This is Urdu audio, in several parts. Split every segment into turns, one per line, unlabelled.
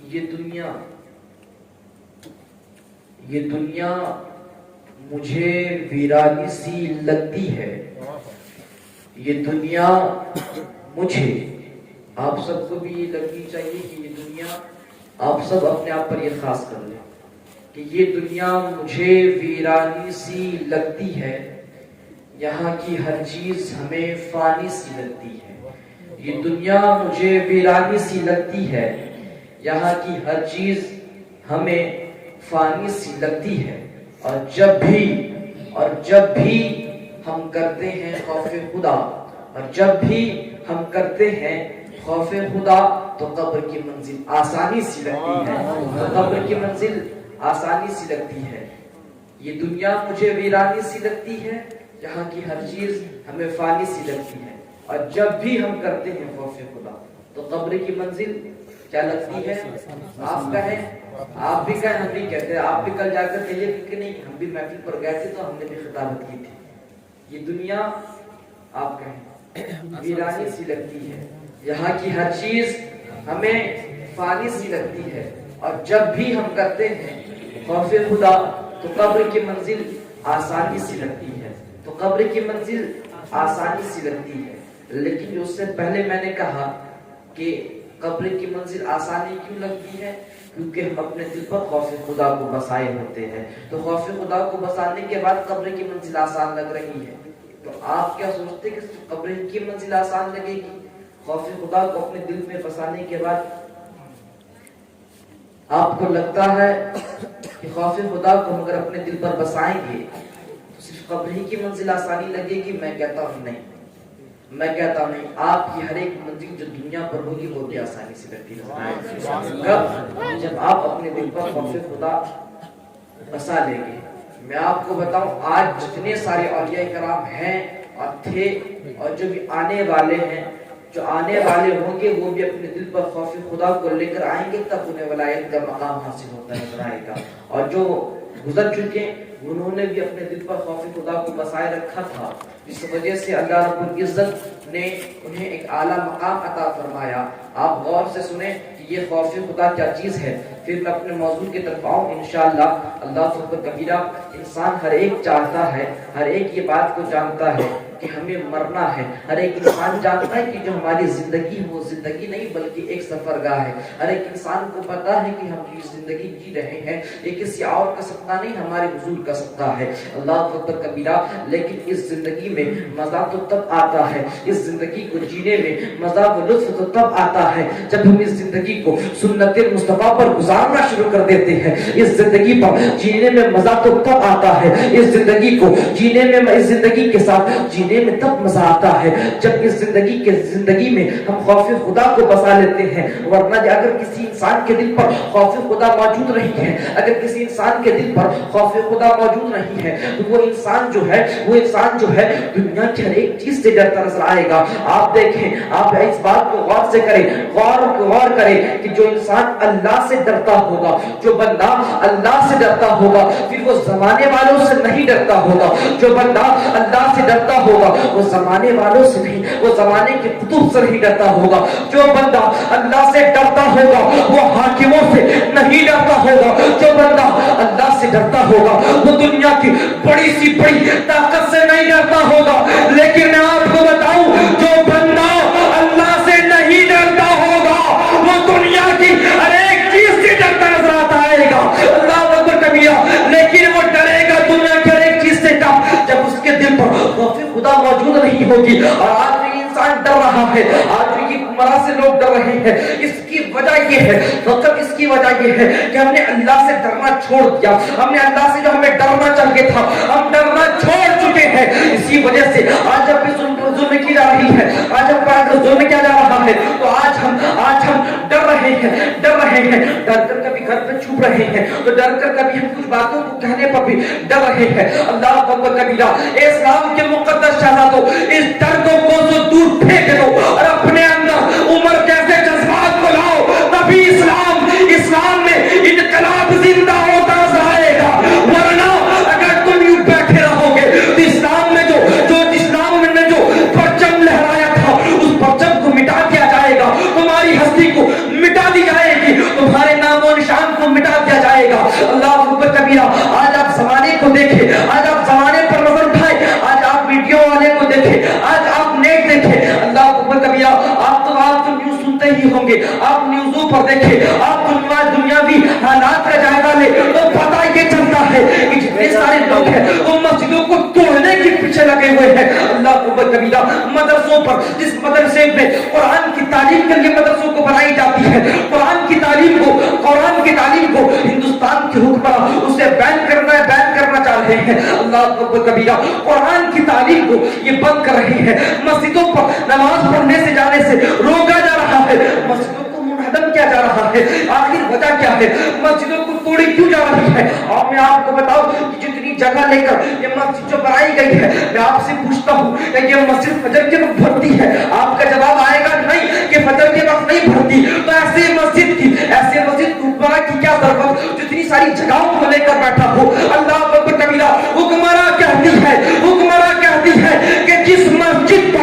یہ دنیا مجھے ویرانی سی لگتی ہے. یہ دنیا مجھے، آپ سب کو بھی یہ لگنی چاہیے کہ یہ دنیا، آپ سب اپنے آپ پر یہ خاص کر لیں کہ یہ دنیا مجھے ویرانی سی لگتی ہے. یہاں کی ہر چیز ہمیں فانی سی لگتی ہے. یہ دنیا مجھے ویرانی سی لگتی ہے. یہاں کی ہر چیز ہمیں فانی سی لگتی ہے. اور جب بھی ہم کرتے ہیں خوف خدا، اور جب بھی ہم کرتے ہیں خوف خدا، تو قبر کی منزل آسانی سی لگتی ہے. تو قبر کی منزل آسانی سی لگتی ہے. یہ دنیا مجھے ویرانی سی لگتی ہے. یہاں کی ہر چیز ہمیں فانی سی لگتی ہے. اور جب بھی ہم کرتے ہیں خوف خدا، تو قبر کی منزل کیا لگتی ہے؟ آپ کہیں، آپ بھی کہیں، ہم بھی کہتے ہیں. آپ بھی کل جا کر کہیے کہ نہیں، ہم بھی محفل پر گئے تھے تو ہم نے بھی خطابت کی تھی. یہ دنیا، آپ کہیں، ویرانی سی لگتی ہے. یہاں کی ہر چیز ہمیں فانی سی لگتی ہے. اور جب بھی ہم کرتے ہیں خوف خدا، تو قبر کی منزل آسانی سی لگتی ہے. تو قبر کی منزل آسانی سی لگتی ہے. لیکن اس سے پہلے میں نے کہا کہ قبر کی منزل آسانی کیوں لگتی ہے؟ کیونکہ ہم اپنے دل پر خوف خدا کو بسائے ہوتے ہیں. تو خوف خدا کو بسانے کے بعد قبر کی منزل آسان لگ رہی ہے. تو آپ کیا سوچتے کہ قبر کی منزل آسان لگے گی؟ خوف خدا کو اپنے دل میں بسانے کے بعد آپ کو لگتا ہے کہ خوف خدا کو ہم اگر اپنے دل پر بسائیں گے تو صرف قبر ہی کی منزل آسانی لگے گی؟ میں کہتا ہوں نہیں. میں کہتا ہوں نہیں. آپ کی ہر ایک منزل جو دنیا پر ہوگی وہ بھی آسانی سے لگتی ہے. جب آپ اپنے دل پر خوف خدا بسا لیں گے. میں آپ کو بتاؤں، آج جتنے سارے اولیاء کرام ہیں اور تھے اور جو بھی آنے والے ہیں، جو آنے والے ہوں گے، وہ بھی اپنے دل پر خوف خدا کو لے کر آئیں گے، تب انہیں ولایت کا مقام حاصل ہوتا نظر آئے گا. اور جو گزر چکے انہوں نے بھی اپنے دل پر خوف خدا کو بسائے رکھا تھا، اس وجہ سے اللہ رب العزت نے انہیں ایک اعلیٰ مقام عطا فرمایا. آپ غور سے سنیں کہ یہ خوف خدا کیا چیز ہے. پھر میں اپنے موضوع کی طرف آؤں انشاءاللہ. اللہ اکبر کبیرہ. انسان ہر ایک چاہتا ہے، ہر ایک یہ بات کو جانتا ہے کہ ہمیں مرنا ہے. ہر ایک انسان جانتا ہے کہ جو ہماری زندگی وہ زندگی نہیں بلکہ ایک سفرگاہ ہے. ہر ایک انسان کو پتا ہے کہ ہم جو زندگی جی رہے ہیں یہ کسی اور کا سپنا نہیں، ہمارے حضور کا سپنا ہے. اللہ اکبر کبیرہ. لیکن اس زندگی میں مزہ تو تب آتا ہے، اس زندگی کو جینے میں مزہ و لطف تو تب آتا ہے جب ہم اس زندگی کو سنت مصطفیٰ پر گزارنا شروع کر دیتے ہیں. اس زندگی پر جینے میں مزہ تو تب آتا ہے، اس زندگی کو جینے میں، اس زندگی کے ساتھ جینے میں تب مزہ آتا ہے جب اس زندگی میں ہم خوف خدا کو بسا لیتے ہیں. ورنہ اگر کسی انسان کے دل پر خوف خدا موجود نہیں ہے، اگر کسی انسان کے دل پر خوف خدا موجود نہیں ہے، تو وہ انسان جو ہے دنیا کی ہر ایک چیز سے ڈرتا نظر آئے گا. آپ دیکھیں، آپ اس بات کو غور سے کریں، غور کریں کہ جو انسان اللہ سے ڈرتا ہوگا، جو بندہ اللہ سے ڈرتا ہوگا، پھر وہ زمانے والوں سے نہیں ڈرتا ہوگا. جو بندہ اللہ سے ڈرتا ہوگا وہ زمانے والوں سے نہیں، وہ زمانے کے کتب سے نہیں ڈرتا ہوگا. جو بندہ اللہ سے ڈرتا ہوگا وہ حاکموں سے نہیں ڈرتا ہوگا. جو بندہ اللہ سے ڈرتا ہوگا وہ دنیا کی بڑی سی بڑی طاقت سے نہیں ڈرتا ہوگا. لیکن میں آپ کو بتاؤں، جو بندہ اللہ سے نہیں ڈرتا ہوگا وہ دنیا کی ہر ایک چیز سے ڈرتا نظر آتا ہے گا. اللہ اکبر کبیرہ. لیکن وہ ڈرے گا دنیا کی ہر ایک چیز سے جب اس کے دل پر خوف خدا موجود نہیں ہوگی. اور آج بھی انسان ڈر رہا ہے، آج بھی مرا سے لوگ ڈر رہے ہیں. اس کی وجہ یہ ہے، فقط اس کی وجہ یہ ہے کہ ہم نے اللہ سے ڈرنا چھوڑ دیا. ہم نے اللہ سے جو ہمیں ڈرنا چاہیے تھا ہم ڈرنا چھوڑ چکے ہیں. اسی وجہ سے آج جب بھی ظلم کی جا رہی ہے، آج جب ظلم کیا جا رہا ہے، تو آج ہم ڈر رہے ہیں. ڈر کر کبھی گھر پہ چھپ رہے ہیں، تو ڈر کر کبھی ہم کچھ باتوں کو کہنے پر بھی ڈر رہے ہیں. اللہ اکبر کبیرہ. اسلام کے مقدس شہزادوں، اس ڈر کو دور پھینک دو اور اپنے اندر عمر جیسے جذبات کو لاؤ. تبھی اسلام میں انقلاب زندہ ہوتا آئے گا. ورنہ اگر تم یوں بیٹھے رہو گے تو اسلام میں جو پرچم لہرایا تھا اس پرچم کو مٹا دیا جائے گا. تمہاری ہستی کو نہیں ہوں گے. آپ نیوزوں پر دیکھیں, آپ دنیاوی حالات کا جائزہ لیں تو پتہ یہ چلتا ہے کہ جتنے سارے لوگ ہیں وہ مسجدوں کو توڑنے کے پیچھے لگے ہوئے ہیں. اللہ اکبر کبیرہ. مدرسوں پر, جس مدرسے میں قرآن کی تعلیم کے لیے مدرسوں کو بنائی جاتی ہے, قرآن کی تعلیم کو ہندوستان کے حکمراں اسے بین کرنا چاہ رہے ہیں. اللہ اکبر کبیرہ. قرآن کی تعلیم کو یہ بند کر رہے ہیں. مسجدوں پر نماز پڑھنے سے جانے سے روکا جا رہا ہے. مسجدوں کو منہدم کیا جا رہا ہے. آخر وجہ کیا ہے؟ مسجدوں کو توڑی کیوں جا رہی ہے؟ اور میں آپ کو بتاؤں کہ جتنی جگہ لے کر یہ مسجد جو بنائی گئی ہے, میں آپ سے پوچھتا ہوں کہ یہ مسجد فجر کے وقت بھرتی ہے؟ آپ کا جواب آئے گا نہیں کہ فجر کے وقت نہیں بھرتی. تو ایسے مسجد حکمراں کی کیا ضرورت جتنی ساری جگہوں کو لے کر بیٹھا ہو. اللہ اکبر کبیرہ. حکمراں کہتی ہے کہ جس مسجد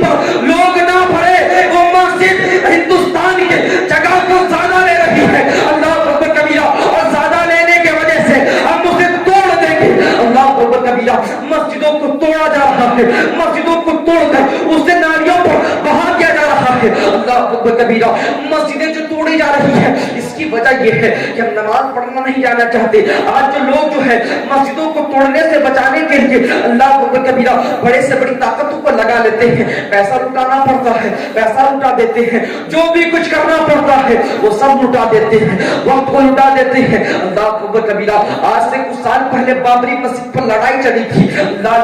پر لوگ نہ پڑھے وہ مسجد ہندوستان کے جگہ کو زیادہ لے رہی ہے. اللہ اکبر کبیرہ. اور زیادہ لینے کی وجہ سے ہم اسے توڑ دیں گے. اللہ اکبر کبیرہ. مسجدوں کو توڑا جا رہا ہے. مسجدوں کو توڑ کر اسے نالیوں پر بہا دیا جا رہا ہے. اللہ اکبر کبیرہ. مسجدیں جو توڑی جا رہی ہے اس کی وجہ یہ ہے کہ ہم نماز پڑھنا نہیں جانا چاہتے. آج جو لوگ جو ہے مسجدوں کو توڑنے سے بچانے کے لیے اللہ اکبر کبیرہ بڑے سے بڑی طاقتوں کو لگا لیتے ہیں. پیسہ لٹانا پڑتا ہے, پیسہ لٹا دیتے ہیں. جو بھی کچھ کرنا پڑتا ہے وہ سب لٹا دیتے ہیں, وقت کو لٹا دیتے ہیں. اللہ اکبر کبیرہ. آج سے کچھ سال پہلے بابری مسجد پر لڑائی چلی تھی. اللہ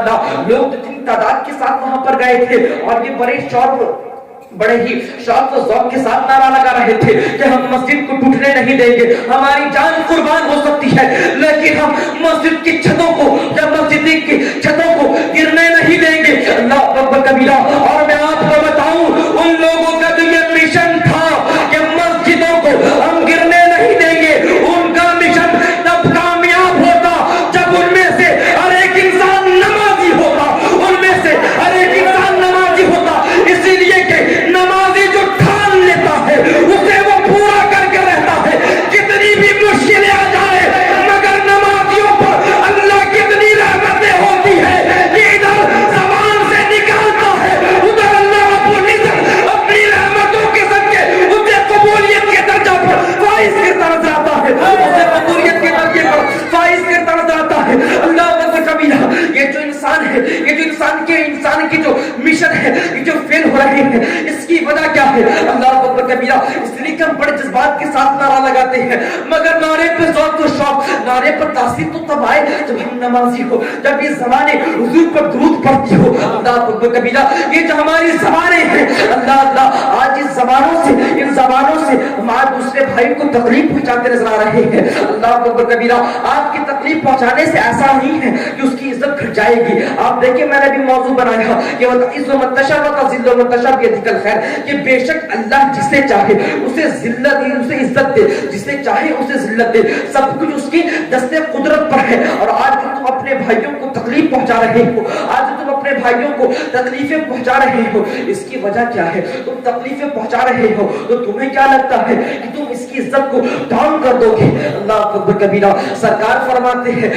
لوگ اتنی تعداد کے ساتھ وہاں پر گئے تھے اور یہ بڑے ہی شوق و ذوق کے ساتھ نعرہ لگا رہے تھے کہ ہم مسجد کو ٹوٹنے نہیں دیں گے, ہماری جان قربان ہو سکتی ہے لیکن ہم مسجد کی چھتوں کو گرنے نہیں دیں گے. اللہ اکبر کبیرہ. اور میں آپ کو بتاؤں ان لوگوں کا جو یہ مشن تھا کہ مسجدوں کو ہم گرنے نہیں دیں گے, ان کا مشن تب کامیاب ہوتا جب ان میں سے ہر ایک انسان نمازی ہوتا. ان میں سے ہر ایک انسان نمازی ہوتا. اسی لیے کہ نمازی جو ٹھان لیتا ہے اسے وہ پورا کر کے رہتا ہے, کتنی بھی مشکلیں آ جائے. مگر نمازیوں پر اللہ کتنی رحمتیں ہوتی ہے کہ ادھر زبان سے نکالتا ہے ادھر اللہ رب العزت اپنی رحمتوں کے صدقے اسے قبولیت کے درجہ پر فائز کرتا نظر آتا ہے. اسے قبولیت کے درجے پر فائز کرتا نظر آتا ہے. اللہ اکبر کبیرہ. یہ جو انسان ہے, یہ جو انسان کی جو مشن ہے, یہ جو فیل ہو رہے ہیں, اس کی وجہ کیا ہے؟ اللہ اکبر کبیرہ. اس لیے کہ ہم بڑے جذبات کے ساتھ نعرہ لگاتے ہیں مگر نعرے پہ ذوق و شوق, نعرے پر تاثیر تو تب آئے جب ہم نمازی ہو, جب یہ زبانیں حضور پر درود پڑھتی ہو. اللہ اکبر کبیرہ. یہ جو ہماری زبانیں ہیں اللہ آج ان زبانوں سے ہم آج دوسرے بھائی کو تکلیف پہنچاتے نظر آ رہے ہیں. اللہ اکبر کبیرہ. آپ کی تکلیف پہنچانے سے ایسا نہیں ہے کہ اس کی عزت گھٹ جائے گی. آپ دیکھیں میں نے بھی موضوع بنایا کہ عز و منتشا و تذل و منتشا بیدک الخیر, کہ بے شک اللہ جسے چاہے اسے ذلت دے, اسے عزت دے, جسے چاہے اسے ذلت دے. سب کچھ اس کی دست قدرت پر ہے. اور آج جو تم اپنے بھائیوں کو تکلیف پہنچا رہے ہو, آج جو تم اپنے بھائیوں کو تکلیفیں پہنچا رہے ہو, اس کی وجہ کیا ہے؟ تم تکلیفیں پہنچا رہے ہو تو تمہیں کیا لگتا ہے کہ تم اس کی عزت کو ڈاؤن کر دو گے؟ اللہ اکبر کبیرہ. سرکار فرماتے ہیں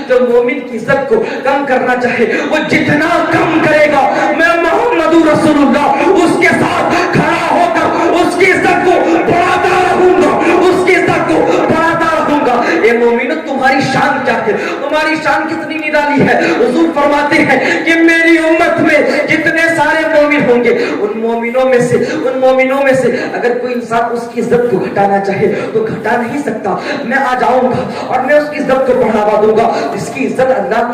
جو مومن کی عزت کو کم کرنا چاہے وہ جتنا کم کرے گا میں محمد رسول اللہ اس کے ساتھ کھڑا ہو کر اس کی عزت کو بڑھاتا رہوں گا, اس کی عزت کو بڑھاتا رہوں گا. اے مومنو تمہاری شان کیا ہے؟ تمہاری شان کتنی نرالی ہے؟ حضور فرماتے ہیں کہ میری امت میں جتنے سارے مومن ہوں گے ان مومنوں میں سے اگر کوئی انسان اس کی عزت کو گھٹانا چاہے تو گھٹا نہیں سکتا. میں آ جاؤں گا اور میں اس کی عزت کو بڑھاوا دوں گا. جس کی عزت اللہ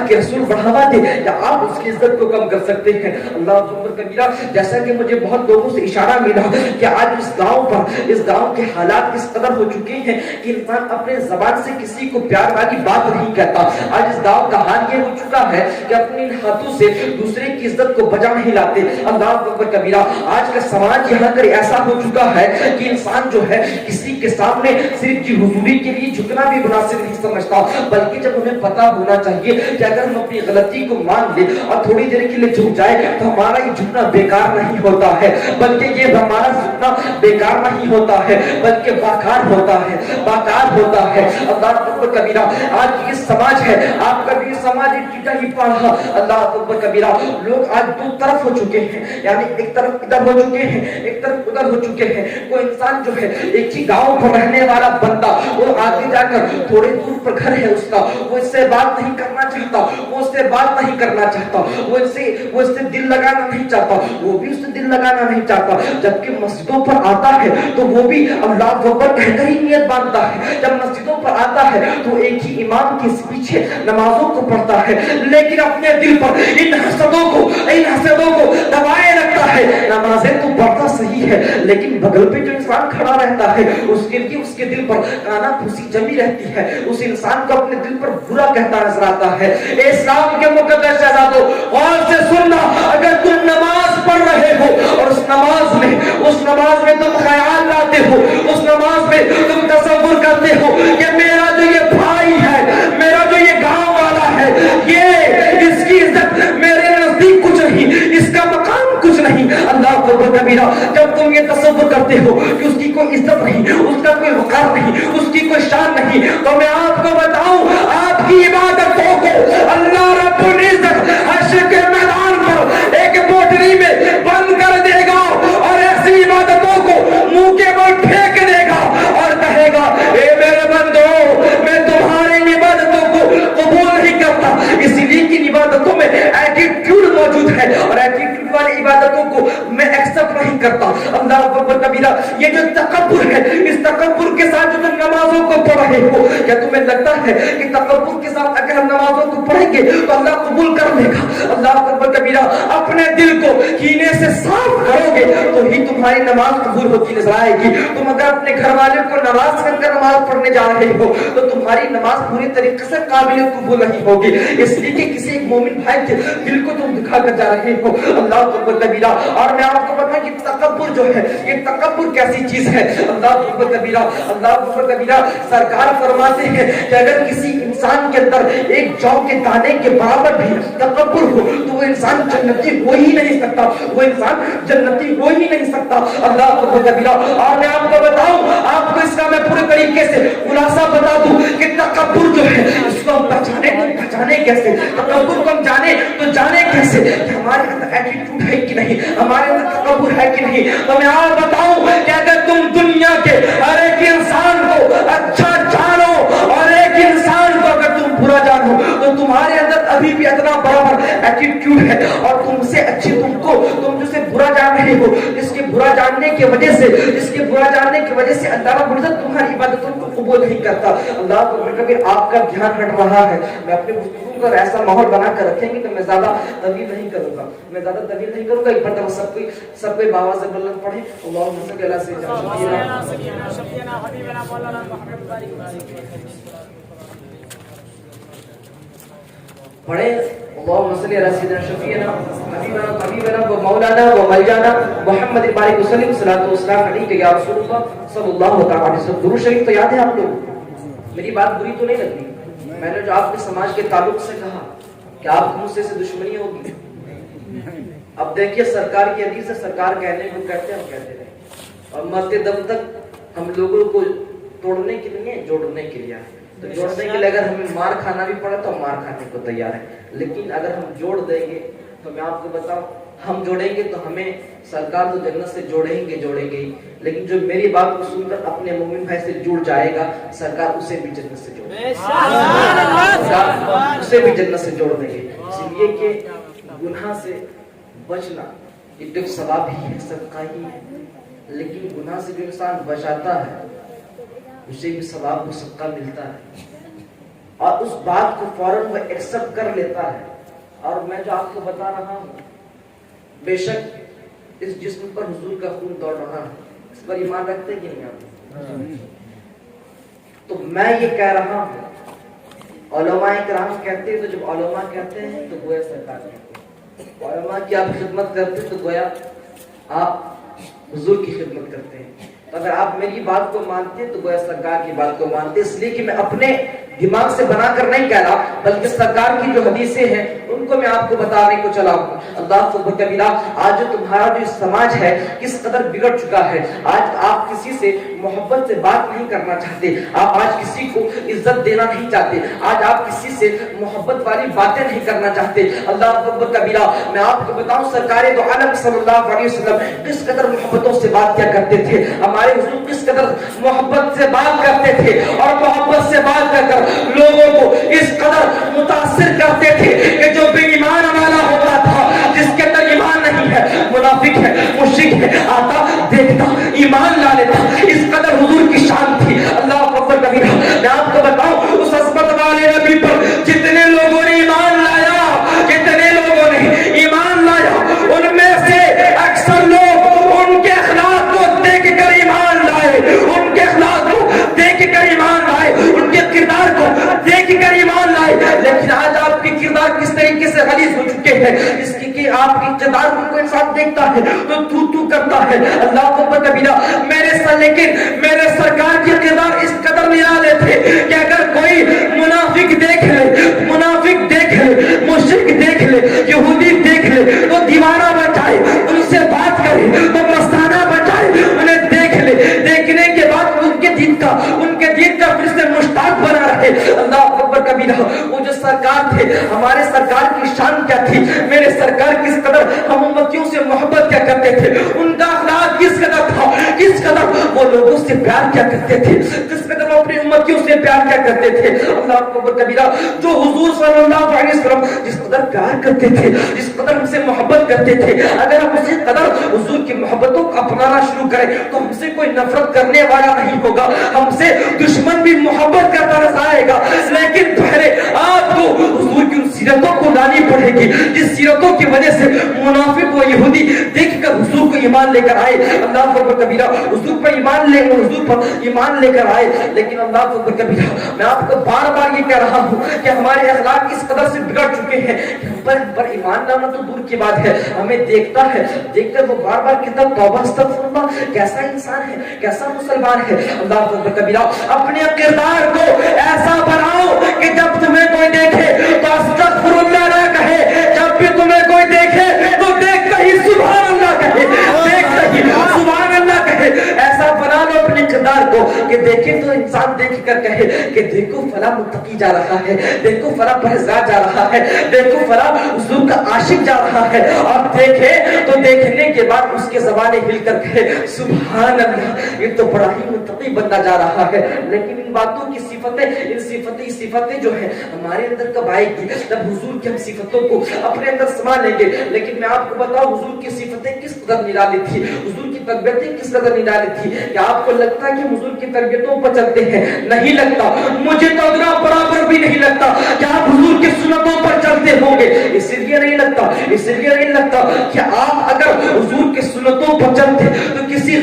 کے رسول بڑھاوا دے یا آپ اس کی عزت کو کم کر سکتے ہیں. اللہ اکبر کبیرہ. جیسا کہ مجھے بہت لوگوں سے اشارہ ملا کہ آج اس گاؤں کے حالات اس قدر ہو چکے ہیں کہ انسان اپنے زبان سے کسی کو پیار والی بات نہیں کہتا. آج اس گاؤں کا حال یہ ہو چکا ہے کہ اپنے ہاتھوں سے دوسرے کی عزت کو بجا نہیں لاتے. اللہ اکبر کبیرہ. آج کا سماج یہاں کر ایسا ہو چکا ہے کہ انسان جو ہے کسی کے سامنے صرف کی حضوری کے لیے جھکنا بھی مناسب نہیں سمجھتا, بلکہ جب انہیں پتا ہونا چاہیے کہ اگر ہم اپنی غلطی کو مان لیں اور تھوڑی دیر کے لیے جھک جائے تو ہمارا یہ جھکنا بیکار نہیں ہوتا ہے, بلکہ یہ ہمارا جھکنا بیکار نہیں ہوتا ہے بلکہ باکار ہوتا ہے. اللہ اکبر کبیرہ. آج یہ سماج ہے, آپ کا بھی سماج ٹیٹا ہی پڑھا. اللہ اکبر کبیرہ. لوگ آج دو طرف ہو چکے ہیں، یعنی ایک طرف ادھر ہو چکے ہیں، ایک طرف ادھر ہو چکے ہیں۔ کوئی انسان جو ہے ایک ہی گاؤں پر رہنے والا بندہ، وہ آگے جا کر تھوڑے دور پر گھر ہے اس کا، وہ اس سے بات نہیں کرنا چاہتا، وہ اس سے بات نہیں کرنا چاہتا، وہ اس سے دل لگانا نہیں چاہتا، وہ بھی اس سے دل لگانا نہیں چاہتا۔ جبکہ مسجدوں پر آتا ہے تو وہ بھی اللہ اکبر کہہ کر ہی نیت باندھتا ہے۔ جب مسجدوں پر آتا ہے تو ایک ہی امام کے پیچھے نمازوں کو پڑھتا ہے، لیکن اپنے دل پر ان حسدوں کو دبائے رکھتا ہے۔ نمازیں تو پڑھتا صحیح ہے، لیکن بغل پہ جو انسان کھڑا رہتا ہے اس کے دل پر کانا پھوسی جمی رہتی ہے، اس انسان کو اپنے دل پر برا کہتا نظر آتا ہے۔ اسلام کے مقدس شہزادوں، غور سے سننا، اگر تم نماز پڑھ رہے ہو اور اس نماز میں تم خیال لاتے ہو، اس نماز میں تم تصور کرتے ہو کہ میرا جو یہ بھائی ہے، میرا جو یہ گاؤں والا ہے، یہ اس کی عزت میرے نزدیک کچھ نہیں، اس کا مقام کچھ نہیں، اللہ کو کبیرہ، جب تم یہ تصور کرتے ہو کہ اس کی کوئی عزت نہیں، اس کا کوئی وقار نہیں، اس کی کوئی شان نہیں، تو میں آپ کو بتاؤں، آپ کی عبادتوں کو اللہ رب العزت حشر کے میدان پر ایک بوٹری میں بند کر دے گا اور ایسی عبادتوں کو منہ کے بل پھینک دے گا اور کہے گا اے میرے بندو، میں تمہاری عبادتوں کو قبول نہیں کرتا، اس لیے کہ عبادتوں میں ایٹیٹیوڈ موجود ہے اور ایٹیٹیوڈ والی عبادتوں کو میں ایکسپٹ نہیں کرتا۔ اللہ اکبر کبیرہ، یہ جو تکبر ہے، اس تکبر کے ساتھ جو تم نمازوں کو پڑھ رہے ہو، کیا تمہیں لگتا ہے کہ تکبر کے ساتھ اگر ہم نمازوں کو پڑھیں گے تو اللہ قبول کر لے گا؟ اللہ اکبر کبیرہ، اپنے دل کو کینے سے صاف کرو گے تو ہی تمہاری نماز قبول ہوتی نظر آئے گی۔ تم اگر اپنے گھر والے کو ناراض کر کر نماز پڑھنے جا رہے ہو تو تمہاری نماز پوری طریقے سے قابل قبول نہیں ہوگی، اس لیے کہ کسی ایک مومن بھائی کے دل کو تم دکھا کر جا رہے ہو۔ اللہ اکبر کبیرہ، اور میں آپ کو بتاؤں کہ تکبر جو ہے، یہ تکبر کیسی چیز ہے؟ اللہ اکبر کبیرہ، سرکار فرماتے ہیں کہ اگر کسی انسان کے اندر ایک جو کے دانے کے برابر بھی تکبر ہو تو وہ انسان جنتی ہو ہی نہیں سکتا، اللہ اکبر کبیرہ۔ اور میں آپ کو بتاؤں، آپ کو اس کا میں پورے طریقے سے خلاصہ بتا دوں کہ تکبر جو ہے اس کو ہم پہچانے کیسے، تکبر کو ہم جانے کیسے کہ ہمارے اندر ایٹیٹیوڈ ہے کہ نہیں، ہمارے اندر تکبر ہے کہ نہیں۔ تو میں آپ بتاؤں کہ اگر تم دنیا کے ہر ایک انسان کو اچھا جانو اور ایک انسان کو اگر تم برا جانو تو تمہارے اندر ابھی بھی اتنا برابر ایٹیٹیوڈ ہے، اور تم سے اچھے تم جسے برا جان رہے ہو، جس کے برا جاننے کی وجہ سے اللہ رب العزت تمہاری عبادتوں کو قبول نہیں کرتا۔ اللہ کو کبھی آپ کا دھیان ہٹ رہا ہے، میں اپنے گفتگو کا ایسا ماحول بنا کر رکھیں گے کہ میں زیادہ طویل نہیں کروں گا، ایک مرتبہ سب کوئی باواز بلند پڑھے اللہم صلی اللہ پڑھے اللہم صلی اللہ سیدنا شفیعنا حبیبنا و مولانا و ملجانا محمد بارک وسلم صلاۃ و سلام علیک یا رسول اللہ صلی اللہ تعالی علیہ وسلم۔ درود شریف تو یاد ہے آپ لوگ؟ میری بات بری تو نہیں لگی؟ میں نے جو آپ کے سماج کے تعلق سے کہا کہ آپ کو مجھ سے دشمنی ہوگی، اب دیکھیے سرکار کی حدیث ہے، سرکار کہنے کو کہتے ہیں ہم کہتے رہے، اور مرتے دم تک ہم لوگوں کو توڑنے کے لیے جوڑنے کے لیے، تو جوڑنے کے لیے اگر ہمیں مار کھانا بھی پڑا تو ہم مار کھانے کو تیار ہیں، لیکن اگر ہم جوڑ دیں گے تو میں آپ کو بتاؤں ہم جوڑیں گے تو ہمیں سرکار تو جنت سے جوڑیں گے، لیکن جو میری بات کو سن کر اپنے مومن بھائی سے جڑ جائے گا سرکار اسے بھی جنت سے جوڑ دیں گے۔ اس لیے کہ گناہ سے بچنا یہ تو ثواب ہی ہے، صدقہ ہی ہے، لیکن گناہ سے جو انسان بچاتا ہے اسے بھی ثواب و صدقہ ملتا ہے، اور اس بات کو فوراً وہ ایکسپٹ کر لیتا ہے۔ اور میں جو آپ کو بتا رہا ہوں، بے شک اس جسم پر حضور کا خون دوڑ رہا ہے، اس پر ایمان رکھتے کہ نہیں آپ؟ تو میں یہ کہہ رہا ہوں، علماء کرام کہتے ہیں، تو جب علماء کہتے ہیں تو گویا سرکار کہتے ہیں، علماء کی آپ خدمت کرتے ہیں تو گویا آپ حضور کی خدمت کرتے ہیں۔ تو اگر آپ میری بات کو مانتے ہیں تو گویا سرکار کی بات کو مانتے ہیں، اس لیے کہ میں اپنے دماغ سے بنا کر نہیں کہہ رہا، بلکہ سرکار کی جو حدیثیں ہیں ان کو میں آپ کو بتانے کو چلا ہوں. اللہ اکبر کبیرہ. آج جو تمہارا جو سماج ہے کس قدر بگڑ چکا ہے. آج آپ کسی سے محبت سے بات نہیں کرنا چاہتے, آپ آج کسی کو عزت دینا نہیں چاہتے, آج آپ کسی سے محبت والی باتیں نہیں کرنا چاہتے. اللہ اکبر کبیرہ. میں آپ کو بتاؤں سرکار دو عالم صلی اللہ علیہ وسلم کس قدر محبتوں سے بات کیا کرتے تھے. ہمارے حضور کس قدر محبت سے بات کرتے تھے, اور محبت سے بات کر کر لوگوں کو اس قدر متاثر کرتے تھے کہ جو بے ایمان والا ہوتا تھا, جس کے اندر ایمان نہیں ہے, منافق ہے, مشرک ہے, آتا دیکھتا ایمان لا لیتا. اس قدر حضور کی شان تھی. اللہ اکبر کبیرہ. میں آپ کو بتاؤں اس عظمت والے نبی پر جتنے لوگوں نے ایمان لایا, جتنے لوگوں نے ایمان لایا, ان میں سے اکثر لوگ ان کے اخلاق کو دیکھ کر ایمان لائے, ان کے اخلاق کو دیکھ کر ایمان لائے, ان کے کردار کو دیکھ کر ایمان لائے. لیکن آج آپ کے کردار کس طریقے سے غلیظ ہو چکے ہیں, اس کی کہ آپ کی اقتدار کو انسان دیکھتا ہے تو تو کرتا ہے. اللہ اکبر کبیرہ. لیکن میرے سرکار کی اقتدار اس قدر نرالے تھے کہ اگر کوئی منافق دیکھ لے, منافق دیکھ لے, مشرک دیکھ لے, یہودی دیکھ لے تو دیوانہ بن جائے, ان سے بات کرے تو مستانہ بن جائے. انہیں دیکھ لے, دیکھنے کے بعد ان کے دین کا پھر سے مشتاق بنا رہے. اللہ اکبر کبیرہ. وہ جو سرکار تھے, ہمارے سرکار کی شان کیا تھی, میرے سرکار کس قدر ہم امتیوں سے محبت کیا کرتے تھے, ان کا اخلاق کس قدر تھا, کس قدر وہ لوگوں سے پیار کیا کرتے تھے, کس قدر وہ اپنی امتیوں سے پیار کیا کرتے تھے. اللہ اکبر کبیرہ. جو حضور صلی اللہ علیہ وسلم جس قدر پیار کرتے تھے, جس قدر ہم سے محبت کرتے تھے, اگر ہم اسی قدر حضور کی محبتوں کو اپنانا شروع کریں تو ہم سے کوئی نفرت کرنے والا نہیں ہوگا, ہم سے دشمن بھی محبت کرتا نظر آئے گا. لیکن پہلے آپ کو حضور کی ان سیرتوں کو لانی پڑے گی جس سیرتوں کی وجہ سے منافق و یہودی دیکھ کر حضور کو ایمان لے کر آئے. اللہ اکبر کبیرہ. حضور پر ایمان لے کر آئے. لیکن اللہ اکبر کبیرہ. میں آپ کو بار بار یہ کہہ رہا ہوں کہ ہمارے اخلاق اس قدر سے بگڑ چکے ہیں کہ ہم پر ایمان لانا تو دور کی بات ہے, ہمیں دیکھتا ہے, دیکھ کر وہ بار بار کہتا توبہ استغفر اللہ, کیسا انسان ہے, کیسا مسلمان ہے. اللہ اکبر کبیرہ. اپنے کردار کو ایسا بناؤ کہ جب تمہیں کوئی دیکھے تو استغفر اللہ نہ کہے, جب بھی تمہیں کوئی دیکھے تو دیکھتا ہی سبحان اللہ کہے, دیکھتا ہی سبحان اللہ کہے. ایسا بنا لو اپنے کردار کو کہ دیکھے تو انسان دیکھ کر کہے کہ دیکھو فلاں متقی جا رہا ہے, دیکھو فلاں پرہیزگار جا رہا ہے, دیکھو فلاں حضور کا عاشق جا رہا ہے. اور دیکھے تو دیکھنے کے بعد اس کے زبانیں ہل کر کہے سبحان اللہ, یہ تو بڑا ہی متقی بندہ جا رہا ہے. لیکن ان باتوں کی صفتیں جو ہیں ہمارے اندر کب آئے گی, جب حضور کی ہم صفتوں کو اپنے اندر سما لیں گے. لیکن میں آپ کو بتاؤں حضور کی صفتیں کس قدر نرالی تھی, حضور کی تربیتیں کس قدر نرالی تھی. کیا آپ کو لگتا ہے کہ حضور کی تربیتوں پر چلتے ہیں؟ نہیں لگتا. مجھے تو ادنا برابر بھی نہیں لگتا کہ آپ حضور کی سنتوں پر چلتے ہوں گے. اس لیے نہیں لگتا کہ آپ اگر حضور کی سنتوں پر چلتے تو کسی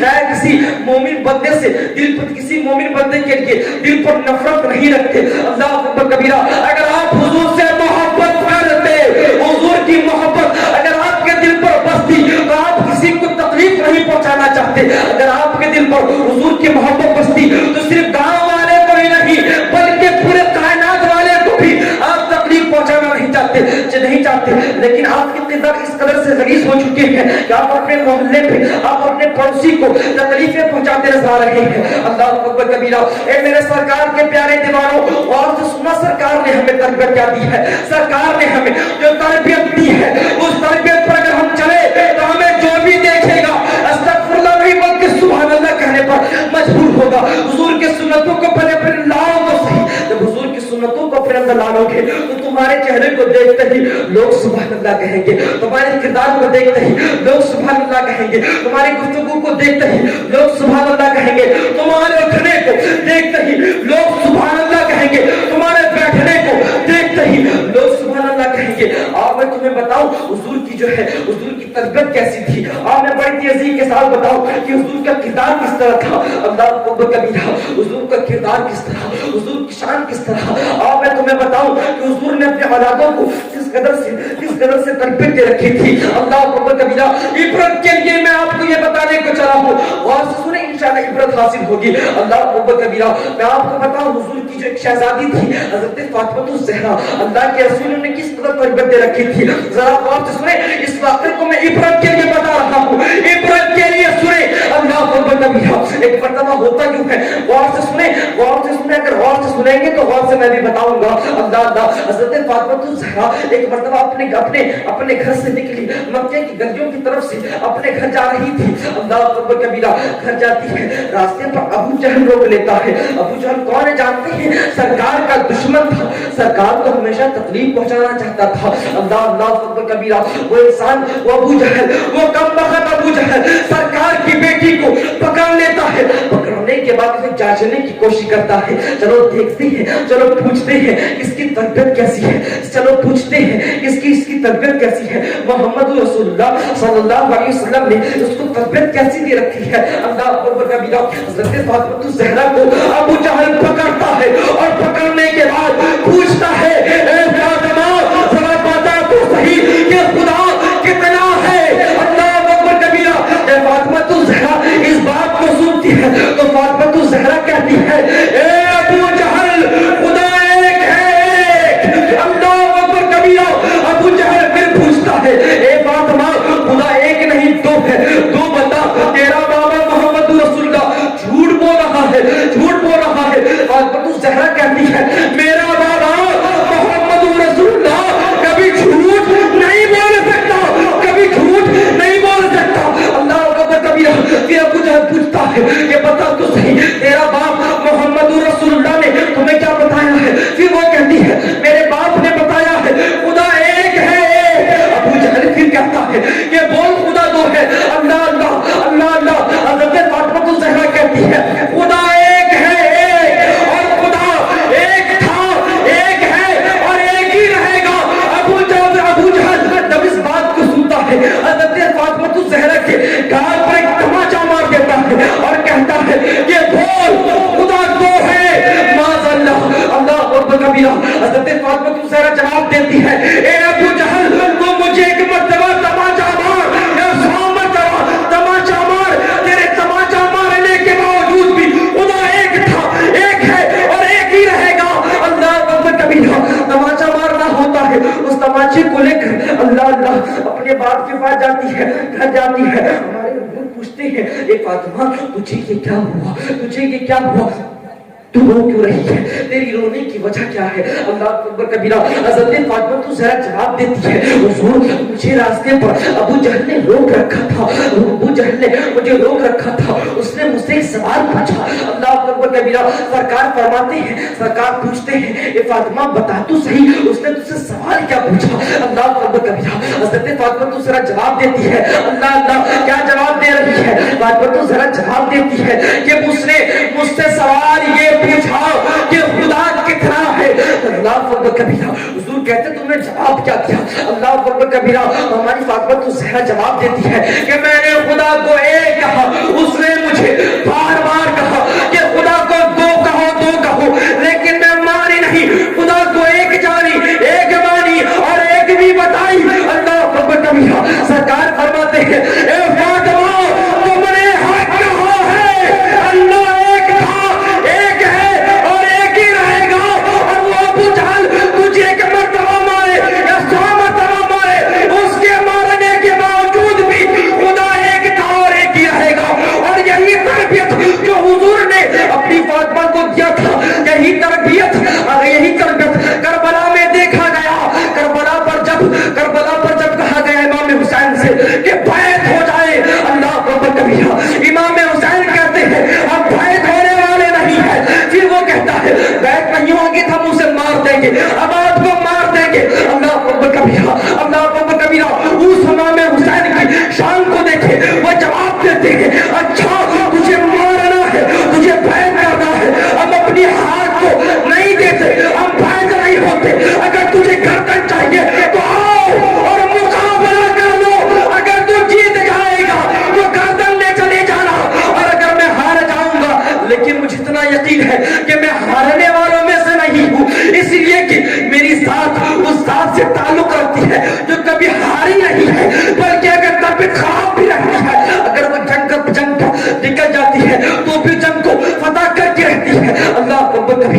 مومن بندے سے دل پر, کسی مومن بندے کے لیے دل پر نفرت نہیں رکھتے. اللہ اکبر کبیرہ. اگر آپ حضور سے محبت کرتے, حضور کی محبت اگر آپ کے دل پر بستی تو آپ کسی کو تکلیف نہیں پہنچانا چاہتے. اگر آپ کے دل پر حضور کی محبت بستی تو صرف گاؤں والے کو ہی نہیں بلکہ پورے کائنات والے کو بھی آپ تکلیف پہنچانا نہیں چاہتے. لیکن آپ کے کردار اس قدر سے غلیظ ہو چکے ہیں کہ آپ اپنے محلے پہ, آپ اپنے پڑوسی کو تکلیفیں پہنچاتے نظر آ رہے ہیں. اللہ اکبر کبیرہ. اے میرے سرکار کے پیارے دیوانوں, اور جو سنا سرکار نے ہمیں تربیت کیا دی ہے, سرکار نے ہمیں جو تربیت دی ہے اس تربیت پر اگر ہم چلے تو ہمیں جو بھی دیکھے گا استغفر اللہ نہیں بلکہ سبحان اللہ کہنے پر مجبور ہوگا. حضور کے سنتوں کو پہلے لاؤ تو صحیح. جب حضور کی سنتوں کو پھر اندر لاؤ گے تو تمہارے چہرے کو دیکھتے ہی لوگ سبحان اللہ کہیں گے, تمہارے کردار کو دیکھتے ہی لوگ سبحان اللہ کہیں گے, تمہاری گفتگو کو دیکھتے ہی لوگ سبحان اللہ کہیں گے, تمہارے اٹھنے کو دیکھتے ہی لوگ سبحان اللہ کہیں گے, تمہارے بیٹھنے کو دیکھتے ہی لوگ سبحان اللہ کہیں گے. اور میں تمہیں بتاؤں حضور کی جو ہے حضور کی تربیت کیسی تھی, اور میں بڑی تیزی کے ساتھ بتاؤں کہ حضور کا کردار کس طرح تھا. اللہ اکبر کبیرہ. حضور کا کردار کس طرح, حضور کی شان کس طرح. اور میں تمہیں بتاؤں کہ حضور نے اپنے اولادوں کو کس قدر سے تربیت دے رکھی تھی. اللہ اکبر کبیرہ. عبرت کے لیے میں آپ کو یہ بتانے کو چلا ہوں, اور سنیں انشاءاللہ عبرت حاصل ہوگی. اللہ اکبر کبیرہ. میں آپ کو بتاؤں حضور کی جو ایک شہزادی تھی حضرت فاطمہ الزہرا, اللہ کے رسول نے کس قدر تربیت دے رکھی تھی. ذرا غور سے سنیں, اس واقعے کو میں عبرت کے لیے بتا رہا ہوں, عبرت کے لیے سنیں. اللہ اکبر کبیرہ. ایک مرتبہ ہوتا کیوں ہے, غور سے سنیں, غور سے سنیں. اگر غور سے سنیں گے تو غور سے میں بھی بتاؤں گا. اللہ اللہ. حضرت فاطمہ الزہرا ایک مرتبہ اپنے گھر سے نکلی, مکے کی گلیوں کی طرف سے اپنے گھر جا رہی تھی. اللہ اکبر کبیرہ. گھر جاتی ہے, راستے پر ابو جہل روک لیتا ہے. ابو جہل کون ہے جانتے ہیں؟ سرکار کا دشمن تھا, سرکار کو ہمیشہ تکلیف پہنچانا چاہتا تھا. اللہ اکبر کبیرہ. وہ انسان, وہ ابو جہل, وہ کم بخت ابو جہل سرکار کی بیٹی کو پکڑ لیتا ہے. پکڑنے کے بعد اسے جانچنے کی کوشش کرتا ہے. چلو دیکھتے ہیں, چلو پوچھتے ہیں اس کی تربیت کیسی ہے, چلو پوچھتے ہیں اس کی تربیت کیسی ہے. محمد رسول اللہ صلی اللہ علیہ وسلم نے اس کو تربیت کیسی دے رکھی ہے. اللہ اکبر کبیرہ. حضرت فاطمہ الزہرا کو ابو جہل پکڑتا ہے اور پکڑنے کے بعد پوچھتا ہے, اے فاطمہ ذرا بتا تو صحیح کہ خدا کتنا ہے. اللہ اکبر کبیرہ. اے فاطمہ الزہرا اس بات کو سنتی ہے تو فاطمہ الزہرا کہتی ہے, اے ابو جہل خدا ایک ہے. اللہ اکبر کبیرہ. ابو جہل پھر پوچھتا ہے, اے فاطمہ خدا ایک نہیں دو ہے, دو بتا تیرا بابا محمد رسول اللہ جھوٹ بول رہا ہے, جھوٹ بول رہا ہے. فاطمہ الزہرا کہتی ہے, میرا بابا محمد رسول اللہ کبھی جھوٹ نہیں بول سکتا, کبھی جھوٹ نہیں بول سکتا. اللہ اکبر کبیرہ. پھر ابو جہل پوچھتا ہے کہ بتا تو صحیح تیرا باپ محمد رسول اللہ نے تمہیں کیا بتایا ہے. پھر وہ کہتی ہے, میرے باپ نے بتایا ہے خدا ایک ہے. ابو جہل پھر کہتا ہے کہ بول خدا دو ہے. اللہ اللہ اللہ اللہ. حضرت فاطمہ الزہرا کہتی ہے, خدا ایک ہے اور خدا ایک تھا, ایک ہے اور ایک ہی رہے گا. ابو جہل جب اس بات کو سنتا ہے حضرت فاطمہ الزہرا کے گال پر ایک تماچا مار دیتا ہے اور کہتا ہے کہ بول خدا دو ہے. معاذ اللہ. اللہ اکبر کبیرہ. حضرت فاطمہ الزہرا جواب دیتی ہے, اے ابو جہل تو مجھے ایک مرتبہ تماچا مار یا 100 مرتبہ تماچا مار, تیرے تماچا مارنے کے باوجود بھی خدا ایک تھا, ایک ہے اور ایک ہی رہے گا. اللہ اکبر کبیرہ. تماچا مارنا ہوتا ہے, اس تماچے کو لے کر اللہ اللہ اپنے باپ کے پاس جاتی ہے, گھر جاتی ہے. ہمارے لوگ پوچھتے ہیں, اے فاطمہ تجھے یہ کیا ہوا, تجھے یہ کیا ہوا, تو رو کیوں رہی ہے, تیری رونے کی وجہ کیا ہے. اللہ اکبر کبیرہ. حضرت فاطمہ تو ذرا جواب دیتی ہے, حضور مجھے راستے پر ابو جہل نے روک رکھا تھا, ابو جہل نے مجھے روک رکھا تھا, اس نے مجھ سے ایک سوال پوچھا. اللہ اکبر کبیرہ. سرکار فرماتے ہیں, سرکار پوچھتے ہیں, اے فاطمہ بتا تو صحیح اس نے تجھ سے سوال کیا پوچھا. اللہ اکبر کبیرہ. حضرت فاطمہ تو ذرا جواب دیتی ہے. اللہ اللہ کیا جواب دے رہی ہے. فاطمہ تو ذرا جواب دیتی ہے کہ اس نے مجھ سے سوال یہ پوچھا کہ خدا کتنا ہے. اللہ اکبر کبیرہ. حضور کہتے تم نے جواب کیا دیا. اللہ اکبر کبیرہ. ہماری فاطمہ تو زہرا جواب دیتی ہے کہ میں نے خدا کو ایک کہا, اس نے مجھے بار بار کہا کہ خدا کو دو کہو, دو کہو, لیکن میں مانی نہیں. خدا کو ایک جانی, ایک مانی اور ایک بھی بتائی. اللہ اکبر کبیرہ. سرکار فرماتے ہیں, اے فاطمہ تم نے حق کہا ہے, اللہ ایک تھا, ایک ہے اور ایک ہی رہے گا. اور وہ ابو جہل تجھے ایک مرتبہ مارے یا 100 مرتبہ مارے, اس کے مارنے کے باوجود بھی خدا ایک تھا اور ایک ہی رہے گا. اور یہی تربیت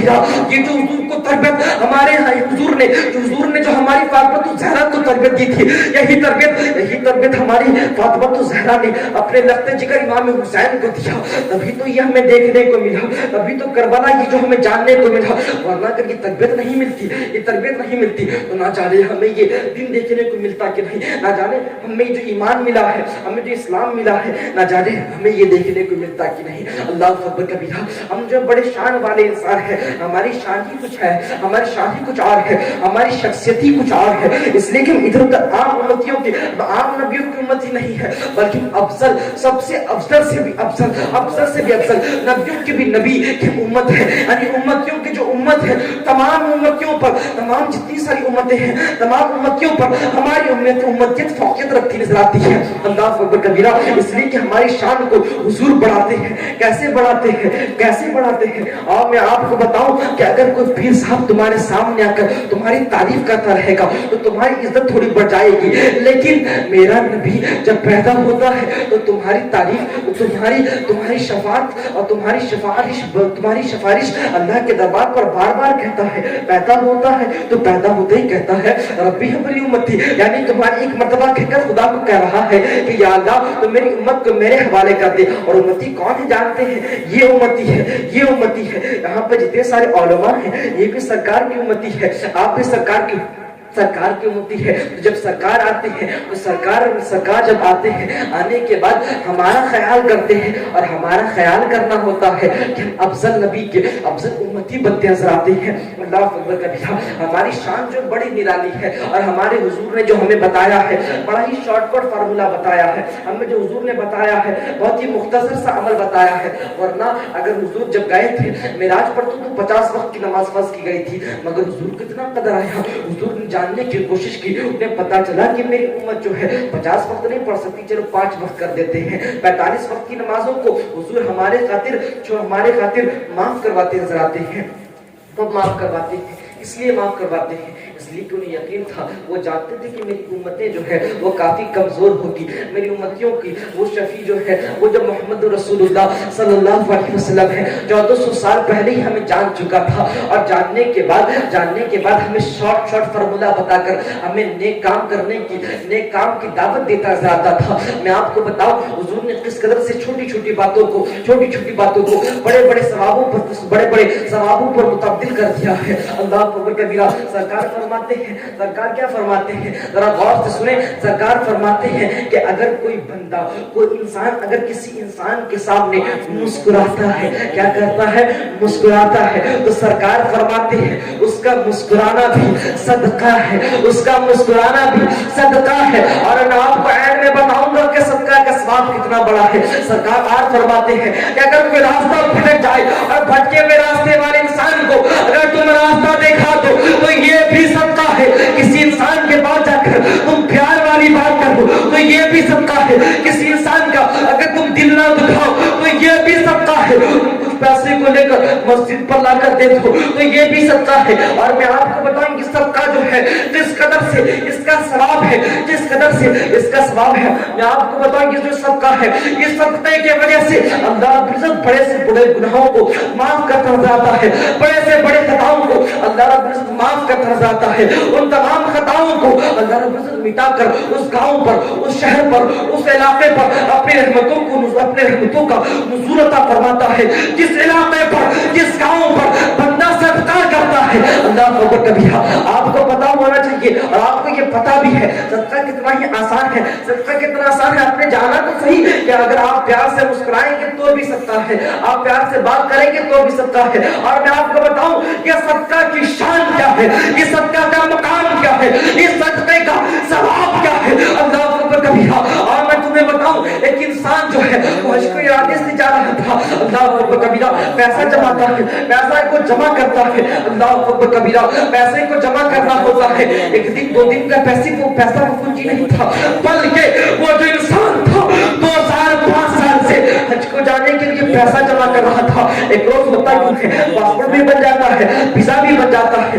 کبیرہ یہ جو حضور کو تربیت ہمارے حضور نے جو ہماری فاطمہ الزہرا کو تربیت دی تھی، یہی تربیت ہماری فاطمہ الزہرا نے اپنے لخت جگر امام حسین کو دیا. تبھی تو یہ ہمیں دیکھنے کو ملا، تبھی تو کربلا یہ جو ہمیں جاننے کو ملا. ورنہ اگر یہ تربیت نہیں ملتی، یہ تربیت نہیں ملتی تو نہ جانے ہمیں یہ دن دیکھنے کو ملتا کہ نہیں، نہ جانے ہمیں جو ایمان ملا ہے، ہمیں جو اسلام ملا ہے، نہ جانے ہمیں یہ دیکھنے کو ملتا کہ نہیں. اللہ اکبر کبیرہ. ہم جو بڑے شان والے انسان ہیں، ہماری شان ہی کچھ ہے، ہماری شان ہی کچھ اور ہے، ہماری شخصیت ہی کچھ اور ہے. اس لیے کہ ہم ادھر ادھر عام امتیوں کی، عام نبیوں کی امت ہی نہیں ہے، بلکہ افضل، سب سے افضل سے بھی افضل، افضل سے بھی افضل نبیوں کی بھی نبی کی امت ہے. یعنی امتیوں کی جو امت ہے، تمام امتیوں پر، تمام جتنی ساری امتیں ہیں، تمام امتیوں پر ہماری امتیت فوقیت رکھتی نظر آتی ہے. اللہ اکبر کبیرہ. اس لیے کہ ہماری شان کو حضور بڑھاتے ہیں. کیسے بڑھاتے ہیں؟ کیسے بڑھاتے ہیں؟ اور میں آپ کو بتاؤں کہ اگر کوئی پیر صاحب تمہارے سامنے آ کر تمہاری تعریف کرتا رہے گا تو تمہاری عزت تھوڑی بڑھ جائے گی، لیکن میرا نبی جب پیدا ہوتا ہے تو تمہاری تعریف، تمہاری شفاعت اور تمہاری سفارش اللہ کے دربار پر بار بار کہتا ہے. پیدا ہوتا ہے تو پیدا ہوتے ہی کہتا ہے ربی ہماری امتی، یعنی تمہاری ایک مرتبہ کہہ کر خدا کو کہہ رہا ہے کہ یا اللہ تو میری امت کو میرے حوالے کر دے. اور امتی کون ہے جانتے ہیں؟ یہ امتی ہے، یہ امتی ہے. یہاں پہ جتنے سارے علماء ہیں یہ بھی سرکار کی امتی ہے، آپ بھی سرکار کی امتی ہے. جب سرکار آتے ہیں تو سرکار جب آتے ہیں، آنے کے بعد ہمارا خیال کرتے ہیں، اور ہمارا خیال کرنا ہوتا ہے کہ ہم افضل نبی کے افضل امتی بنتے نظر آتے ہیں. اللہ اکبر کبیرہ. ہماری شان جو بڑی نرالی ہے، اور ہمارے حضور نے جو ہمیں بتایا ہے بڑا ہی شارٹ کٹ فارمولا بتایا ہے. ہمیں جو حضور نے بتایا ہے بہت ہی مختصر سا عمل بتایا ہے. ورنہ اگر حضور جب گئے تھے معراج پر تو 50 وقت کی نماز فرض کی گئی تھی، مگر حضور کتنا قدر آیا. حضور نے جاننے کی کوشش کی، انہیں پتا چلا کہ میری امت جو ہے 50 وقت نہیں پڑھ سکتی، چلو 5 وقت کر دیتے ہیں. 45 وقت کی نمازوں کو حضور ہمارے خاطر معاف کرواتے نظر آتے ہیں. کب معاف کرواتے ہیں؟ اس لیے معاف کرواتے ہیں اس لیے کہ انہیں یقین تھا، وہ جانتے تھے کہ میری امتیں جو ہے وہ کافی کمزور ہوگی. میری امتیوں کی وہ شفیع جو ہے وہ جب محمد رسول اللہ صلی اللہ علیہ وسلم ہے 1400 سال پہلے ہی ہمیں جان چکا تھا. اور جاننے کے بعد ہمیں شارٹ فارمولا بتا کر ہمیں نیک کام کرنے کی، نیک کام کی دعوت دیتا نظر آتا تھا. میں آپ کو بتاؤں حضور نے کس قدر سے چھوٹی چھوٹی باتوں کو بڑے ثوابوں پر متبدل کر دیا ہے. اللہ اکبر کبیرہ. سرکار فرماتے ہیں، سرکار کیا فرماتے ہیں؟ ذرا غور سے سنیں. سرکار فرماتے ہیں کہ اگر کوئی بندہ، کوئی انسان اگر کسی انسان کے سامنے مسکراتا ہے، کیا کرتا ہے؟ مسکراتا ہے، تو سرکار فرماتے ہیں اس کا مسکرانا بھی صدقہ ہے، اس کا مسکرانا بھی صدقہ ہے. اور میں آپ کو عین میں بتاؤں گا کہ صدقہ کا ثواب کتنا بڑا ہے. سرکار آج فرماتے ہیں کہ اگر کوئی راستہ بھٹک جائے اور بھٹکے ہوئے راستے والے انسان کو اگر تم راستہ دکھا دو تو یہ بھی صدقہ ہے. کسی انسان کے پاس جا کر تم پیار والی بات کر دو تو یہ بھی صدقہ ہے. کسی انسان کا اگر تم دل نہ دکھاؤ تو یہ بھی صدقہ ہے. کچھ پیسے کو لے کر مسجد پر لا کر دے دو تو یہ بھی صدقہ ہے. اور میں آپ کو بتاؤں کہ صدقہ جو ہے جس قدر سے اس کا ثواب ہے، جس قدر سے اس کا ثواب ہے، میں آپ کو بتاؤں کہ جو صدقہ ہے اس صدقے کی وجہ سے اللہ رب العزت بڑے سے بڑے گناہوں کو معاف کرتا نظر آتا ہے، بڑے سے بڑے خطاؤں کو اللہ رب العزت معاف کرتا نظر آتا ہے. ان تمام خطاؤں کو اللہ رب العزت مٹا کر اس گاؤں پر، اس شہر پر، اس علاقے پر اپنے رحمتوں کا نزول عطا فرماتا ہے. جس علاقے پر، جس گاؤں پر بندہ صدقہ کرتا ہے اللہ اکبر کبیرہ. آپ کو پتا ہونا چاہیے اور آپ کو یہ پتا بھی ہے صدقہ کتنا ہی آسان ہے. صدقہ کتنا آسان ہے آپ نے جانا تو صحیح کہ اگر آپ پیار سے مسکرائیں گے تو بھی صدقہ ہے، آپ پیار سے بات کریں گے تو بھی صدقہ ہے. اور میں آپ کو بتاؤں یہ صدقہ کی شان کیا ہے، یہ صدقہ کا مقام کیا ہے، اس صدقے کا ثواب کیا ہے. اللہ اکبر کبیرہ. اور میں تمہیں بتاؤں ایک انسان جو ہے وہ حج کو ارادے سے جا رہا تھا. اللہ اکبر کبیرہ. پیسہ جماتا ہے، پیسہ کو جمع کرتا ہے. اللہ اکبر کبیرہ. پیسے کو جمع کرنا ہوتا ہے. ایک دن 2 دن کا پیسہ کنجی نہیں تھا، بلکہ وہ جو انسان تھا 2005 سال سے حج کو جانے کے لیے پیسہ جمع کر رہا تھا. ایک روز ہوتا ہے پاسپورٹ بھی بن جاتا ہے، ویزا بھی بن جاتا ہے.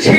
6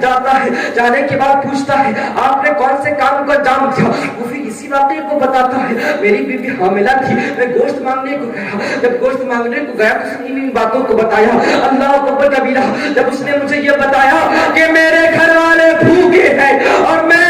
جاتا ہے, جانے کے بعد پوچھتا ہے آپ نے کون سے کام کو انجام دیا, وہ پھر اسی واقعے کو بتاتا ہے میری بیوی حاملہ تھی, میں گوشت مانگنے کو گیا, جب گوشت مانگنے کو گیا تو اس نے ان باتوں کو بتایا. اللہ اکبر کبیرہ, جب اس نے مجھے یہ بتایا کہ میرے گھر والے بھوکے ہیں اور میں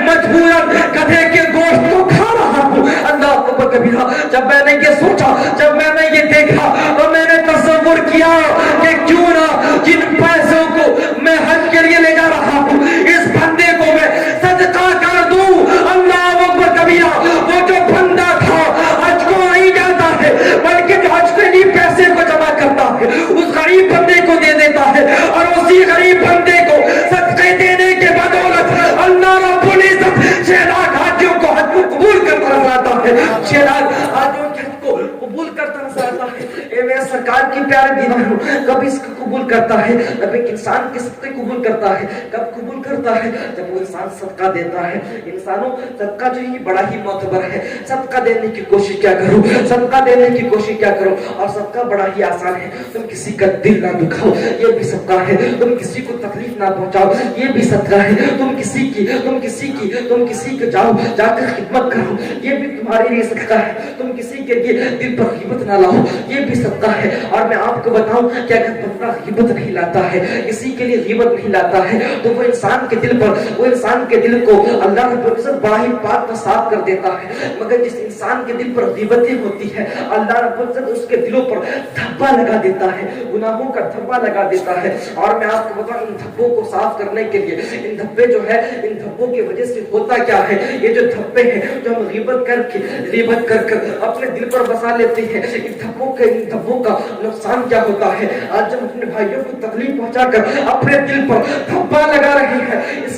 مجبوراً گدھے کے گوشت کو کھا رہا ہوں. اللہ اکبر کبیرہ, جب میں نے یہ سوچا, جب میں نے یہ دیکھا تو میں نے تصور کیا کہ کیوں نہ جن پیسوں کو میں حج کے لیے لے جا رہا ہوں اس بندے کو میں صدقہ کر دوں. اللہ اکبر کبیرہ, وہ جو بندہ تھا حج کو نہیں جاتا ہے بلکہ جو حج کے لیے پیسے کو جمع کرتا ہے اس غریب بندے کو دے دیتا ہے, اور اسی غریب بندے کو صدقے دینے کے بدولت اللہ رب العزت 6 لاکھ حاجیوں کو حج کو قبول کرتا رہتا ہے, 6 لاکھ حاجیوں کے حج کو قبول کرتا رہتا ہے. اے میرے سرکار کی پیارے دیوانوں, کب اس کو قبول کرتا ہے, جب ایک انسان کے صدقے قبول کرتا ہے. کب قبول کرتا ہے, جب وہ انسان صدقہ دیتا ہے. انسانوں صدقہ جو ہے بڑا ہی معتبر ہے, صدقہ دینے کی کوشش کیا کرو, صدقہ دینے کی کوشش کیا کرو, اور صدقہ بڑا ہی آسان ہے. تم کسی کا دل نہ دکھاؤ, یہ بھی صدقہ ہے. تم کسی کو تکلیف نہ پہنچاؤ, یہ بھی صدقہ ہے. تم کسی کے جاؤ, جا کر خدمت کرو, یہ بھی تمہارے لیے صدقہ ہے. تم کسی کے لیے دل پر غیبت نہ لاؤ, یہ بھی صدقہ ہے. اور میں آپ کو بتاؤں کہ اگر بندہ غیبت نہیں لاتا ہے, کسی کے لیے غیبت نہیں لاتا ہے, تو وہ انسان کے دل کو اللہ رب العزت بڑا ہی پاک و صاف کر دیتا ہے. مگر جس انسان کے دل پر غیبتیں ہوتی ہے اللہ رب العزت اس کے دلوں پر دھبا لگا دیتا ہے, گناہوں کا دھبا لگا دیتا ہے. اور میں آپ کو بتاؤں ان دھبوں کو صاف کرنے کے لیے, ان دھبے جو ہے, ان دھبوں کی وجہ سے ہوتا کیا ہے, یہ جو دھبے ہیں جو ہم غیبت کر اپنے دل پر بسا لیتے ہیں, ان دھبوں کا نقصان کیا ہوتا ہے. آج جب اپنے بھائیوں کو تکلیف پہنچا کر اپنے دل پر دھبا لگا رہے ہیں, اس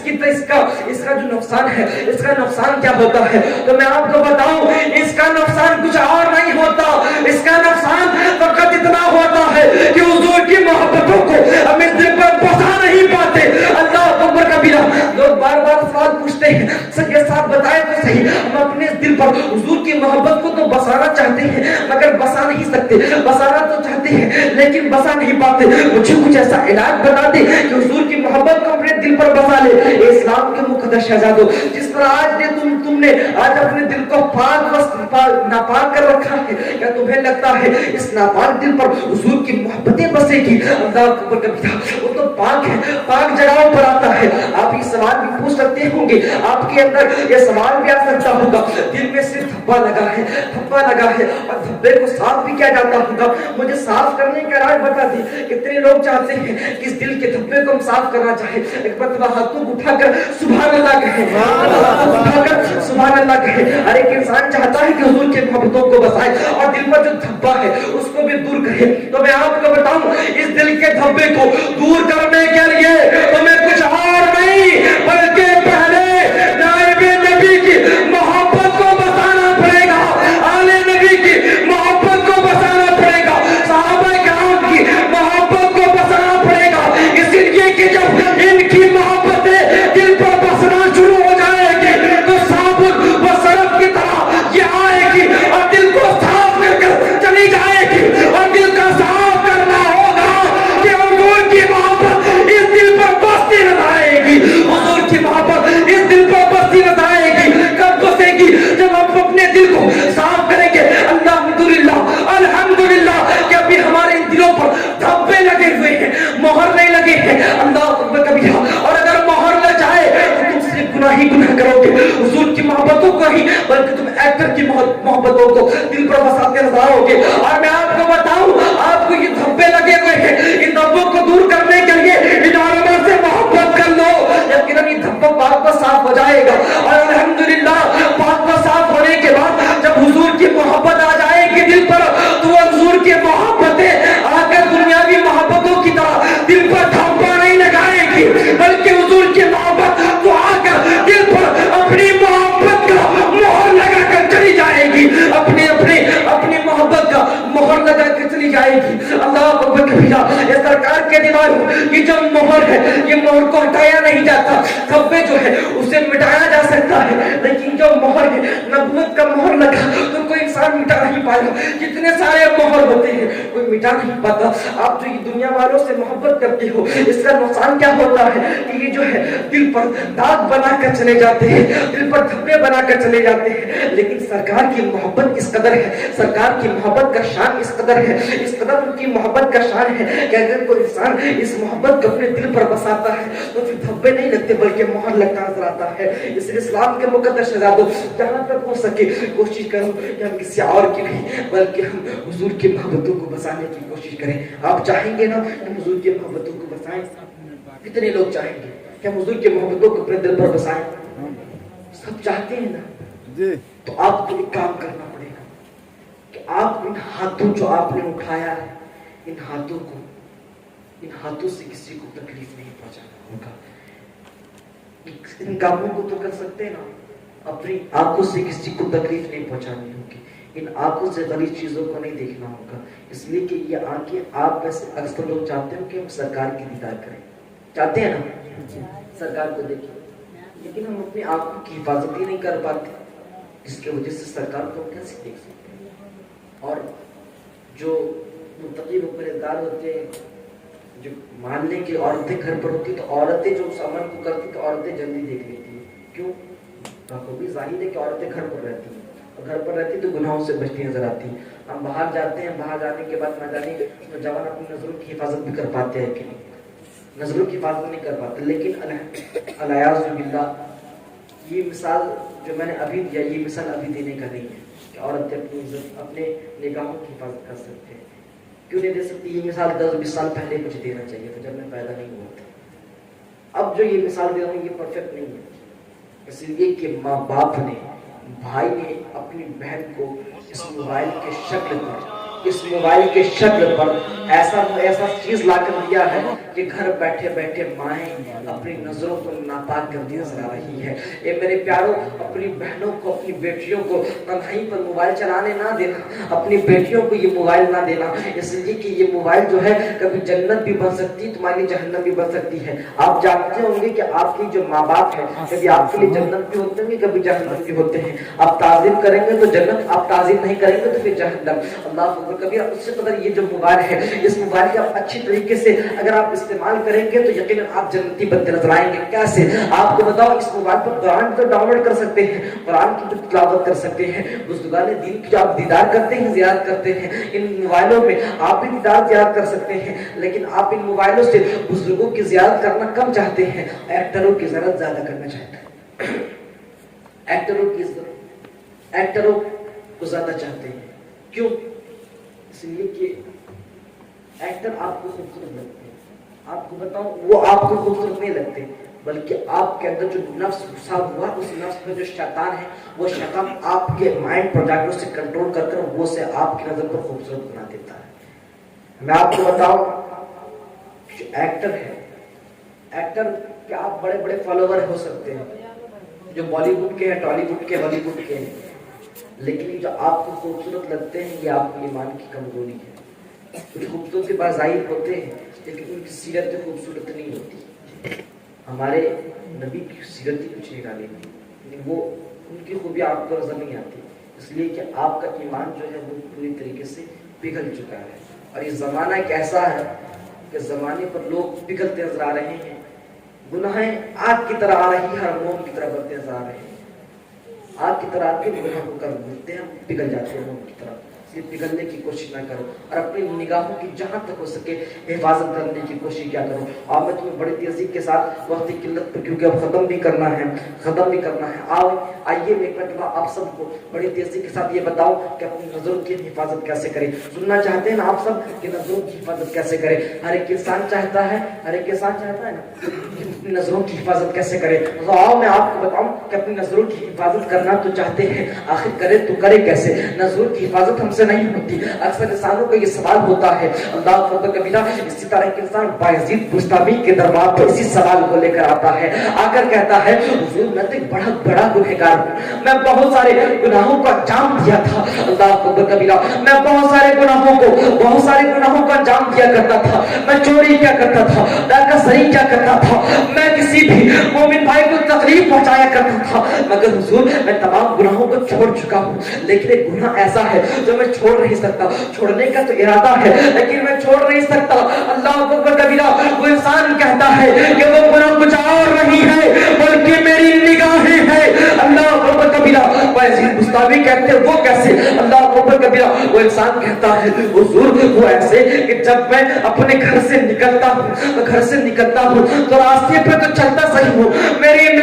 کا جو نقصان ہے, اس کا نقصان کیا ہوتا ہے, تو میں آپ کو بتاؤں اس کا نقصان کچھ اور نہیں ہوتا. اس کا نقصان فقط اتنا ہوتا ہے کہ حضور کی محبتوں کو ہم اس دل پر بسا نہیں پاتے. اللہ اکبر کبیرہ, لوگ بار بار سوال پوچھتے ہیں, سر یہ صاحب بتائے تو صحیح, ہم اپنے دل پر حضور کی محبت کو تو بسانا چاہتے ہیں مگر بسا نہیں سکتے. بسانا تو چاہتے ہیں لیکن بسا نہیں پاتے. مجھے کچھ ایسا علاج بتا دے کہ حضور کی محبت کو اپنے دل پر بسا لے. اسلام کے مقدس شہزادوں, جس طرح آج تم نے آج اپنے دل کو ناپاک کر رکھا ہے, کیا تمہیں لگتا ہے اس ناپاک دل پر حضور کی محبتیں بسے گی؟ اللہ اکبر کبیرہ, وہ تو پاک ہے, پاک جگہوں پر آتا ہے. آپ یہ سوال بھی پوچھ سکتے ہوں گے, آپ کے اندر یہ سوال بھی آ سکتا ہوگا, دل میں صرف دھبا لگا ہے اور دھبے کو صاف بھی کیا جاتا ہوگا. مجھے صاف کرنے کا راز بتا دی. کتنے لوگ چاہتے ہیں کہ اس دل کے دھبے کو ہم صاف کرنا چاہیں, ایک مرتبہ ہاتھوں کو اٹھا کر سبحان اللہ کہیں, سبحان اللہ کہیں. ہر ایک انسان چاہتا ہے کہ حضور کی محبتوں کو بسائے اور دل پر جو دھبا ہے اس کو بھی دور کرے. تو میں آپ کو بتاؤں اس دل کے دھبے کو دور کرنے کے لیے تمہیں کچھ اور نہیں بلکہ پہلے نائب نبی کی محبت کو بسانا پڑے گا, آلے نبی کی محبت کو بسانا پڑے گا, صحابہ کرام کی محبت کو بسانا پڑے گا. اس لیے کہ جب ان کی محبتیں دل پر بسنا شروع ہو جائے گی تو صابن و سرف کی طرح یہ آئے گی اور دل کو صاف کر چلی جائے گی. اور دل کا صاف کرنا ہوگا کہ حضور کی محبت اس دل پر بستی نظر آئے گی. حضور کی محبت اس دل پر بستی نظر آئے گی. کب بسے گی؟ جب ہم اپنے دل کو صاف کریں گے. الحمدللہ کہ ابھی ہمارے دلوں پر دھبے لگے ہوئے ہیں, مہر نہیں لگے ہیں. اللہ اکبر کبیرہ, اور اگر مہر لگ جائے تو تم صرف گناہ ہی گناہ کرو گے, حضور کی محبتوں کو ہی بلکہ تم ایکٹر کی محبتوں کو دل پر بساتے نظر آؤ گے. اور میں آپ کو بتاؤں, آپ کو یہ دھبے لگے ہوئے ہیں, ان دھبوں کو دور کرنے کے لیے ان علماء سے محبت کر لو. یقیناً یہ دھبا پاک و صاف ہو جائے گا. اور الحمدللہ پاک و صاف ہونے کے بعد جب حضور کی محبت آ جائے گی دل پر, تو حضور کی محبتیں آ کر دنیاوی محبتوں کی طرح دل پر دھبا نہیں لگائے گی, بلکہ حضور کی محبت تو آ کر دل پر اپنی محبت کا مہر لگا کر چلی جائے گی, اپنی محبت کا مہر لگا کر چلی جائے گی. اللہ اکبر کبیرہ. یہ سرکار کے دیواروں یہ جو مہر ہے یہ مہر کو ہٹایا نہیں جاتا، دھبے جو ہے اسے مٹایا جا سکتا ہے، لیکن جو مہر ہے نبوت کا مہر لگا تو کوئی انسان مٹا نہیں پایا، جتنے سارے مہر ہوتے ہیں کوئی مٹا نہیں پاتا۔ آپ جو یہ دنیا والوں سے محبت کرتے ہو اس کا نقصان کیا ہوتا ہے کہ یہ جو ہے دل پر داغ بنا کر چلے جاتے ہیں، دل پر دھبے بنا کر چلے جاتے ہیں، لیکن سرکار کی محبت اس قدر ہے، سرکار کی محبت کا شان اس قدر ہے، اس قدر ان کی محبت کا شان ہے کہ اگر کوئی انسان اس محبت کو اپنے دل پر بساتا ہے تو پھر دھبے نہیں لگتے بلکہ مہر لگتا نظر آتا ہے۔ اس اسلام کے مقدس شہزادوں، جہاں تک ہو سکے کوشش کرو کہ ہم کسی اور کی نہیں بلکہ ہم حضور کی محبتوں کو بسانے کی کوشش کریں۔ آپ چاہیں گے نا ہم حضور کی محبتوں کو بسائیں؟ کتنے لوگ چاہیں گے کہ ہم حضور کی محبتوں کو اپنے دل پر بسائیں؟ سب چاہتے ہیں نا؟ تو آپ کو ایک کام کرنا پڑے گا کہ آپ ان ہاتھوں جو آپ نے اٹھایا ہے ان ہاتھوں سے کسی کو تکلیف نہیں پہنچانا ہوگا۔ ان کاموں کو تو کر سکتے ہیں نا، اپنی آنکھوں سے کسی کو تکلیف نہیں پہنچانی ہوگی، ان آنکھوں سے غلط چیزوں کو نہیں دیکھنا ہوگا، اس لیے کہ یہ آنکھیں آپ میں سے اکثر لوگ چاہتے ہیں کہ ہم سرکار کی دیدار کریں، چاہتے ہیں نا سرکار کو دیکھیں، لیکن ہم اپنی آنکھوں کی حفاظت ہی نہیں کر پاتے، جس کی وجہ سے سرکار کو کیسے دیکھ سکتے ہیں۔ اور جو متقی و پرہیزگار ہوتے ہیں، جو مان لیں کہ عورتیں گھر پر ہوتی تو عورتیں جو اس عمل کو کرتی تو عورتیں جلدی دیکھ لیتی ہیں، کیوں؟ بخوبی ظاہر ہے کہ عورتیں گھر پر رہتی ہیں اور گھر پر رہتی تو گناہوں سے بچتی نظر آتی ہیں۔ ہم باہر جاتے ہیں، باہر جانے کے بعد نہ جانے نوجوان اپنی نظروں کی حفاظت بھی کر پاتے ہیں کہ نہیں، نظروں کی حفاظت نہیں کر پاتے، لیکن الیاذ باللہ یہ مثال جو میں نے ابھی دیا یہ مثال ابھی دینے کا نہیں ہے کہ عورتیں اپنی عزت اپنے نگاہوں کی حفاظت کر سکتے ہیں۔ کیوں نہیں دے سکتی؟ یہ مثال 10-20 سال پہلے مجھے دینا چاہیے تھا جب میں پیدا نہیں ہوا تھا۔ اب جو یہ مثال دے رہا ہوں یہ پرفیکٹ نہیں ہے، اس لیے کہ ماں باپ نے، بھائی نے اپنی بہن کو اس موبائل کے شکل پر ایسا چیز لا کر دیا ہے کہ گھر بیٹھے بیٹھے مائیں اپنی نظروں کو ناپاک کرتی نظر آ رہی ہے۔ اے میرے پیاروں، اپنی بہنوں کو، اپنی بیٹیوں کو تنہائی پر موبائل چلانے نہ دینا، اپنی بیٹیوں کو یہ موبائل نہ دینا، اس لیے کہ یہ موبائل جو ہے کبھی جنت بھی بن سکتی، تمہاری جہنم بھی بن سکتی ہے۔ آپ جانتے ہوں گے کہ آپ کی جو ماں باپ ہے کبھی آپ کے لیے جنت بھی ہوتے ہیں کبھی جہنم بھی ہوتے ہیں۔ آپ تعظیم کریں گے تو جنت، آپ تعظیم نہیں کریں گے تو پھر جہنم۔ اللہ کبھی اس سے قدر یہ جو موبائل ہے اس موبائل کا اچھی طریقے سے اگر آپ استعمال کریں گے تو یقیناً آپ جنتی بنتے نظر آئیں گے۔ کیسے؟ آپ کو بتاؤ، اس موبائل پر قرآن تو ڈاؤن لوڈ کر سکتے ہیں، قرآن کی بھی تلاوت کر سکتے ہیں، بزرگان دین کی جو آپ دیدار کرتے ہیں، زیارت کرتے ہیں، ان موبائلوں میں آپ بھی دیدار زیارت کر سکتے ہیں، لیکن آپ ان موبائلوں سے بزرگوں کی زیارت کرنا کم چاہتے ہیں، ایکٹروں کی زیارت زیادہ کرنا چاہتے ہیں، ایکٹروں کو زیادہ چاہتے ہیں۔ کیوں؟ اس لیے کہ ایکٹر آپ کو خوبصورت لگتے ہیں، آپ کو بتاؤں وہ آپ کو خوبصورت نہیں لگتے بلکہ آپ کے اندر جو نفس گھسا ہوا اس نفس میں جو شیطان ہے وہ شیطان آپ کے مائنڈ پر جا کر اسے کنٹرول کر کر وہ سے آپ کی نظر پر خوبصورت بنا دیتا ہے۔ میں آپ کو بتاؤں جو ایکٹر ہے، ایکٹر کے آپ بڑے بڑے فالوور ہو سکتے ہیں جو بالی ووڈ کے ہیں، ٹالی ووڈ کے، ہالی ووڈ کے ہیں، لیکن جو آپ کو خوبصورت لگتے ہیں یہ آپ کی ایمان کی کمزوری ہے۔ کچھ خوبصورت باظاہر ہوتے ہیں لیکن ان کی سیرت خوبصورت نہیں ہوتی۔ ہمارے نبی کی سیرت ہی کچھ نکالی تھی لیکن وہ ان کی خوبی آپ کو نظر نہیں آتی، اس لیے کہ آپ کا ایمان جو ہے وہ پوری طریقے سے پگھل چکا ہے۔ اور یہ زمانہ ایک ایسا ہے کہ زمانے پر لوگ پگھلتے نظر آ رہے ہیں، گناہیں آگ کی طرح آ رہی ہے اور موم کی طرح بڑھتے نظر آ رہے ہیں۔ آگ کی طرح آتے ہیں، گناہ کو کر بھولتے ہیں، پگھل جاتے ہیں موم کی طرح۔ پگھلنے کی کوشش نہ کرو اور اپنی نگاہوں کی جہاں تک ہو سکے حفاظت کرنے کی کوشش کیا کرو۔ اور میں تمہیں بڑی تیزی کے ساتھ وقت کی قلت پر کیونکہ اب ختم بھی کرنا ہے آئیے میں ایک مرتبہ آپ سب کو بڑی تیزی کے ساتھ یہ بتاؤں کہ اپنی نظروں کی حفاظت کیسے کریں۔ سننا چاہتے ہیں نا آپ سب کہ نظروں کی حفاظت کیسے کریں؟ ہر ایک انسان چاہتا ہے نا اپنی نظروں کی حفاظت کیسے کرے۔ آؤ میں آپ کو بتاؤں کہ اپنی نظروں کی حفاظت کرنا تو چاہتے ہیں، آخر کرے تو کرے کیسے؟ نظروں کی حفاظت ہم سے نہیں ہوتی. اکثر انسانوں کا یہ سوال ہوتا ہے. اللہ اکبر کبیرہ. اسی طرح ایک انسان بایزید بستامی کے دربار پر اسی سوال کو لے کر آتا ہے. آ کر کہتا ہے حضور میں تو ایک بڑا گنہگار ہوں, میں بہت سارے گناہوں کا انجام دیا تھا. اللہ اکبر کبیرہ. میں بہت سارے گناہوں کا انجام دیا کرتا تھا. میں چوری کیا کرتا تھا, ڈاکہ سری کیا کرتا تھا, میں کسی بھی مومن بھائی کو تکلیف پہنچایا کرتا تھا, مگر حضور میں تمام گناہوں کو چھوڑ چکا ہوں. لیکن ایک گناہ ایسا ہے جو میں چھوڑ نہیں سکتا. چھوڑنے کا تو ارادہ ہے لیکن میں چھوڑ نہیں سکتا. اللہ اکبر کبیرہ. وہ انسان کہتا ہے کہ وہ گناہ کچھ اور نہیں ہے بلکہ میری نگاہیں ہیں. اللہ اکبر کبیرہ. بایزید بستامی کہتے ہیں وہ کیسے؟ اللہ اکبر کبیرہ. وہ انسان کہتا ہے حضور وہ ایسے کہ جب میں اپنے گھر سے نکلتا ہوں تو راستے پہ تو چلتا صحیح ہوں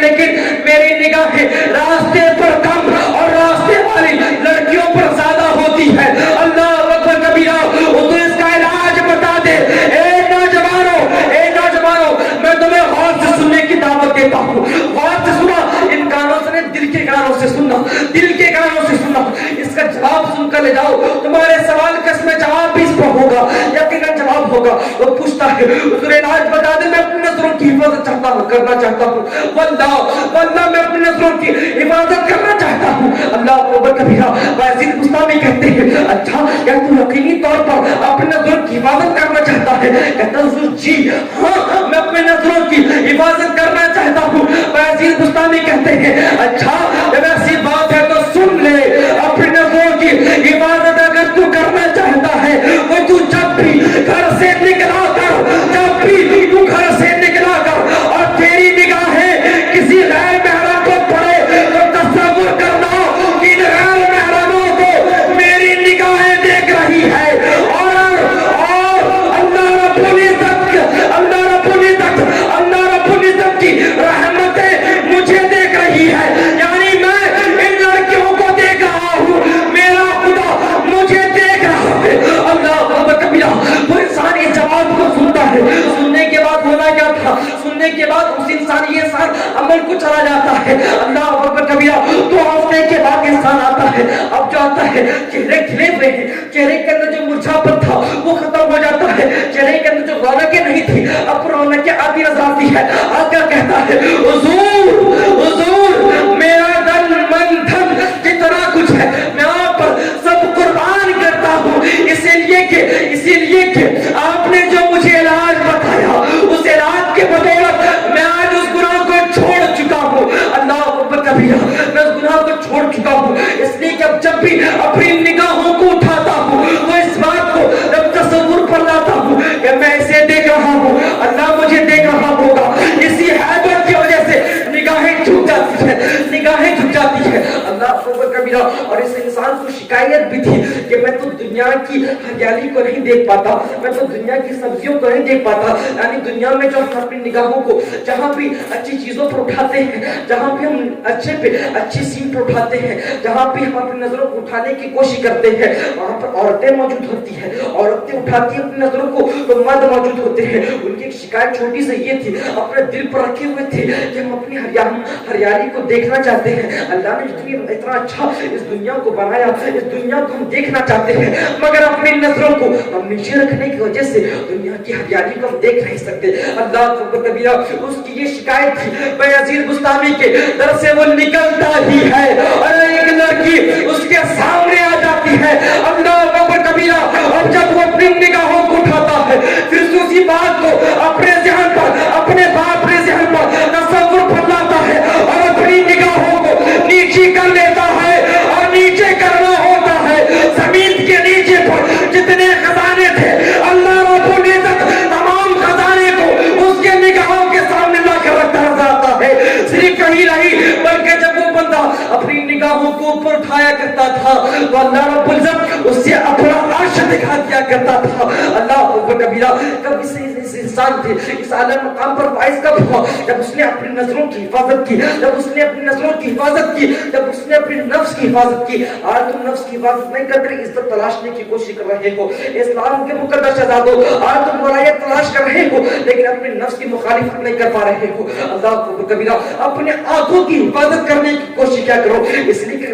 لیکن میری نگاہیں راستے پر کم اور راستے والی لڑکیوں پر زیادہ ہوتی ہے. اللہ اکبر کبیرہ. تو اس کا علاج بتا دے. اے نوجوانوں میں تمہیں غور سے سننے کی دعوت دیتا ہوں. غور سے سنا, ان کانوں سے نہیں دل کے کانوں سے سننا. اس کا جواب سن کر لے جاؤ. تمہارے سوال کا اس میں جواب بھی اس پر ہوگا, یقیناً جواب ہوگا. وہ پوچھتا ہے حضور علاج بتا دے, میں اپنی نظروں کی حفاظت کرنا چاہتا ہوں. واللہ میں اپنی نظروں کی حفاظت کرنا چاہتا ہوں. اللہ اکبر کبیرہ. بایزید بستامی کہتے ہیں اچھا کیا تو یقینی طور پر اپنی نظروں کی حفاظت کرنا چاہتا ہے؟ کہتا حضور جی ہاں میں اپنی نظروں کی حفاظت کرنا چاہتا ہوں. بایزید بستامی کہتے ہیں اچھا جب ایسی بات ہے تو سن لے. اپنی نظروں کی حفاظت اگر تو کرنا چاہتا ہے وہ تو جب بھی گھر سے نکلا کر اور تیری نگاہیں کسی غیر محرم کو پڑے تو تصور کرنا کہ غیر محرموں کو میری نگاہیں دیکھ رہی ہے. اور اللہ رب العزت کی رحمتیں مجھے دیکھ رہی ہے. یعنی میں ان لڑکیوں کو دیکھ رہا ہوں, میرا خدا مجھے دیکھ رہا ہے. اللہ اکبر کبیرہ. وہ انسان اس جواب کو سنتا ہے. سننے کے بعد ہونا کیا تھا؟ سننے کے بعد اس یہ انسان عمل کو چلا جاتا ہے. اللہ اکبر کبیرہ. تو ہفتے کے بعد انسان آتا ہے. اب جو آتا ہے چہرے کھلے ہوئے ہیں, چہرے کے اندر جو مرجھاپن تھا وہ ختم ہو جاتا ہے. چہرے کے اندر جو رونقیں نہیں تھی اب رونقیں آتی نظر آتی ہے. آ کر کہتا ہے حضور میرا دن من دھن جتنا کچھ ہے میں آپ پر سب قربان کرتا ہوں. اسی لیے کہ آپ نے جو مجھے علاج بتایا اس علاج کے بدولت میں آج اس گناہ کو چھوڑ چکا ہوں. اللہ اکبر کبیرہ. میں اس گناہ کو چھوڑ چکا ہوں اس لیے کہ اب جب بھی اپنی نگاہوں کو اٹھاتا ہوں تو اس بات کو جب تصور پر لاتا ہوں کہ میں اسے دیکھ رہا ہوں, اللہ مجھے دیکھ رہا ہوگا. اسی حیبت کی وجہ سے نگاہیں جھک جاتی ہے. اللہ اکبر کبیرہ. اور اس انسان کو شکایت بھی تھی کہ میں تو دنیا کی ہریالی کو نہیں دیکھ پاتا, میں تو دنیا کی سبزیوں کو نہیں دیکھ پاتا. یعنی دنیا میں جو ہم اپنی نگاہوں کو جہاں بھی اچھی چیزوں پر اٹھاتے ہیں, جہاں بھی ہم اچھی سین پر اٹھاتے ہیں, جہاں بھی ہم اپنی نظروں کو اٹھانے کی کوشش کرتے ہیں وہاں پر عورتیں موجود ہوتی ہیں. عورتیں اٹھاتی ہیں اپنی نظروں کو تو مرد موجود ہوتے ہیں. ان کی ایک شکایت چھوٹی سے یہ تھی, اپنے دل پر رکھے ہوئے تھے کہ ہم اپنی ہریالی کو دیکھنا چاہتے ہیں. اللہ نے اتنا اچھا اس دنیا کو بنایا, اس دنیا کو ہم دیکھنا چاہتے ہیں مگر اپنی نظروں کو ہم نیچے رکھنے کی وجہ سے دنیا کی ہریالی کو ہم دیکھ نہیں سکتے. اللہ اکبر کبیرہ. اس کی یہ شکایت تھی. بایزید بستامی کے در سے وہ نکلتا ہی ہے اور ایک لڑکی اس کے سامنے آ جاتی ہے. اللہ اکبر کبیرہ. اور جب وہ اپنی نگاہوں کو اٹھاتا ہے پھر اسی بات کو اپنے ذہن پر, اپنے باپ کے ذہن پر تصور پر لاتا ہے اور اپنی نگاہوں کو نیچے کر لیتا ہے. اور نیچے کرنا ہوتا ہے زمین کے نیچے پر جتنے خزانے تھے اللہ رب العزت تمام خزانے کو اس کے نگاہوں کے سامنے لا کر رکھتا نظر آتا ہے. صرف یہی نہیں بلکہ جب وہ بندہ اپنی نگاہوں کو اوپر اٹھایا کرتا تھا تو اللہ رب العزت اس سے اپنا عرش دکھا دیا کرتا تھا. اللہ اکبر کبیرہ. کب اس انسان تھے اس اعلیٰ مقام پر فائز کب ہوا؟ جب اس نے اپنی نظروں کی حفاظت کی, جب اس نے اپنی نظروں کی حفاظت کی, جب اس نے اپنی نفس کی حفاظت کی. آج تم نفس کی حفاظت نہیں کر رہے, عزت تلاشنے کی کوشش کر رہے ہو. اسلام کے مقدس شہزادوں آج تم ولایت تلاش کر رہے ہو لیکن اپنی نفس کی مخالفت نہیں کر پا رہے ہو. اللہ اکبر کبیرہ. اپنے آنکھوں کی حفاظت کرنے کی کوشش کیا کرو, اس لیے کہ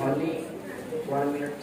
only 1 minute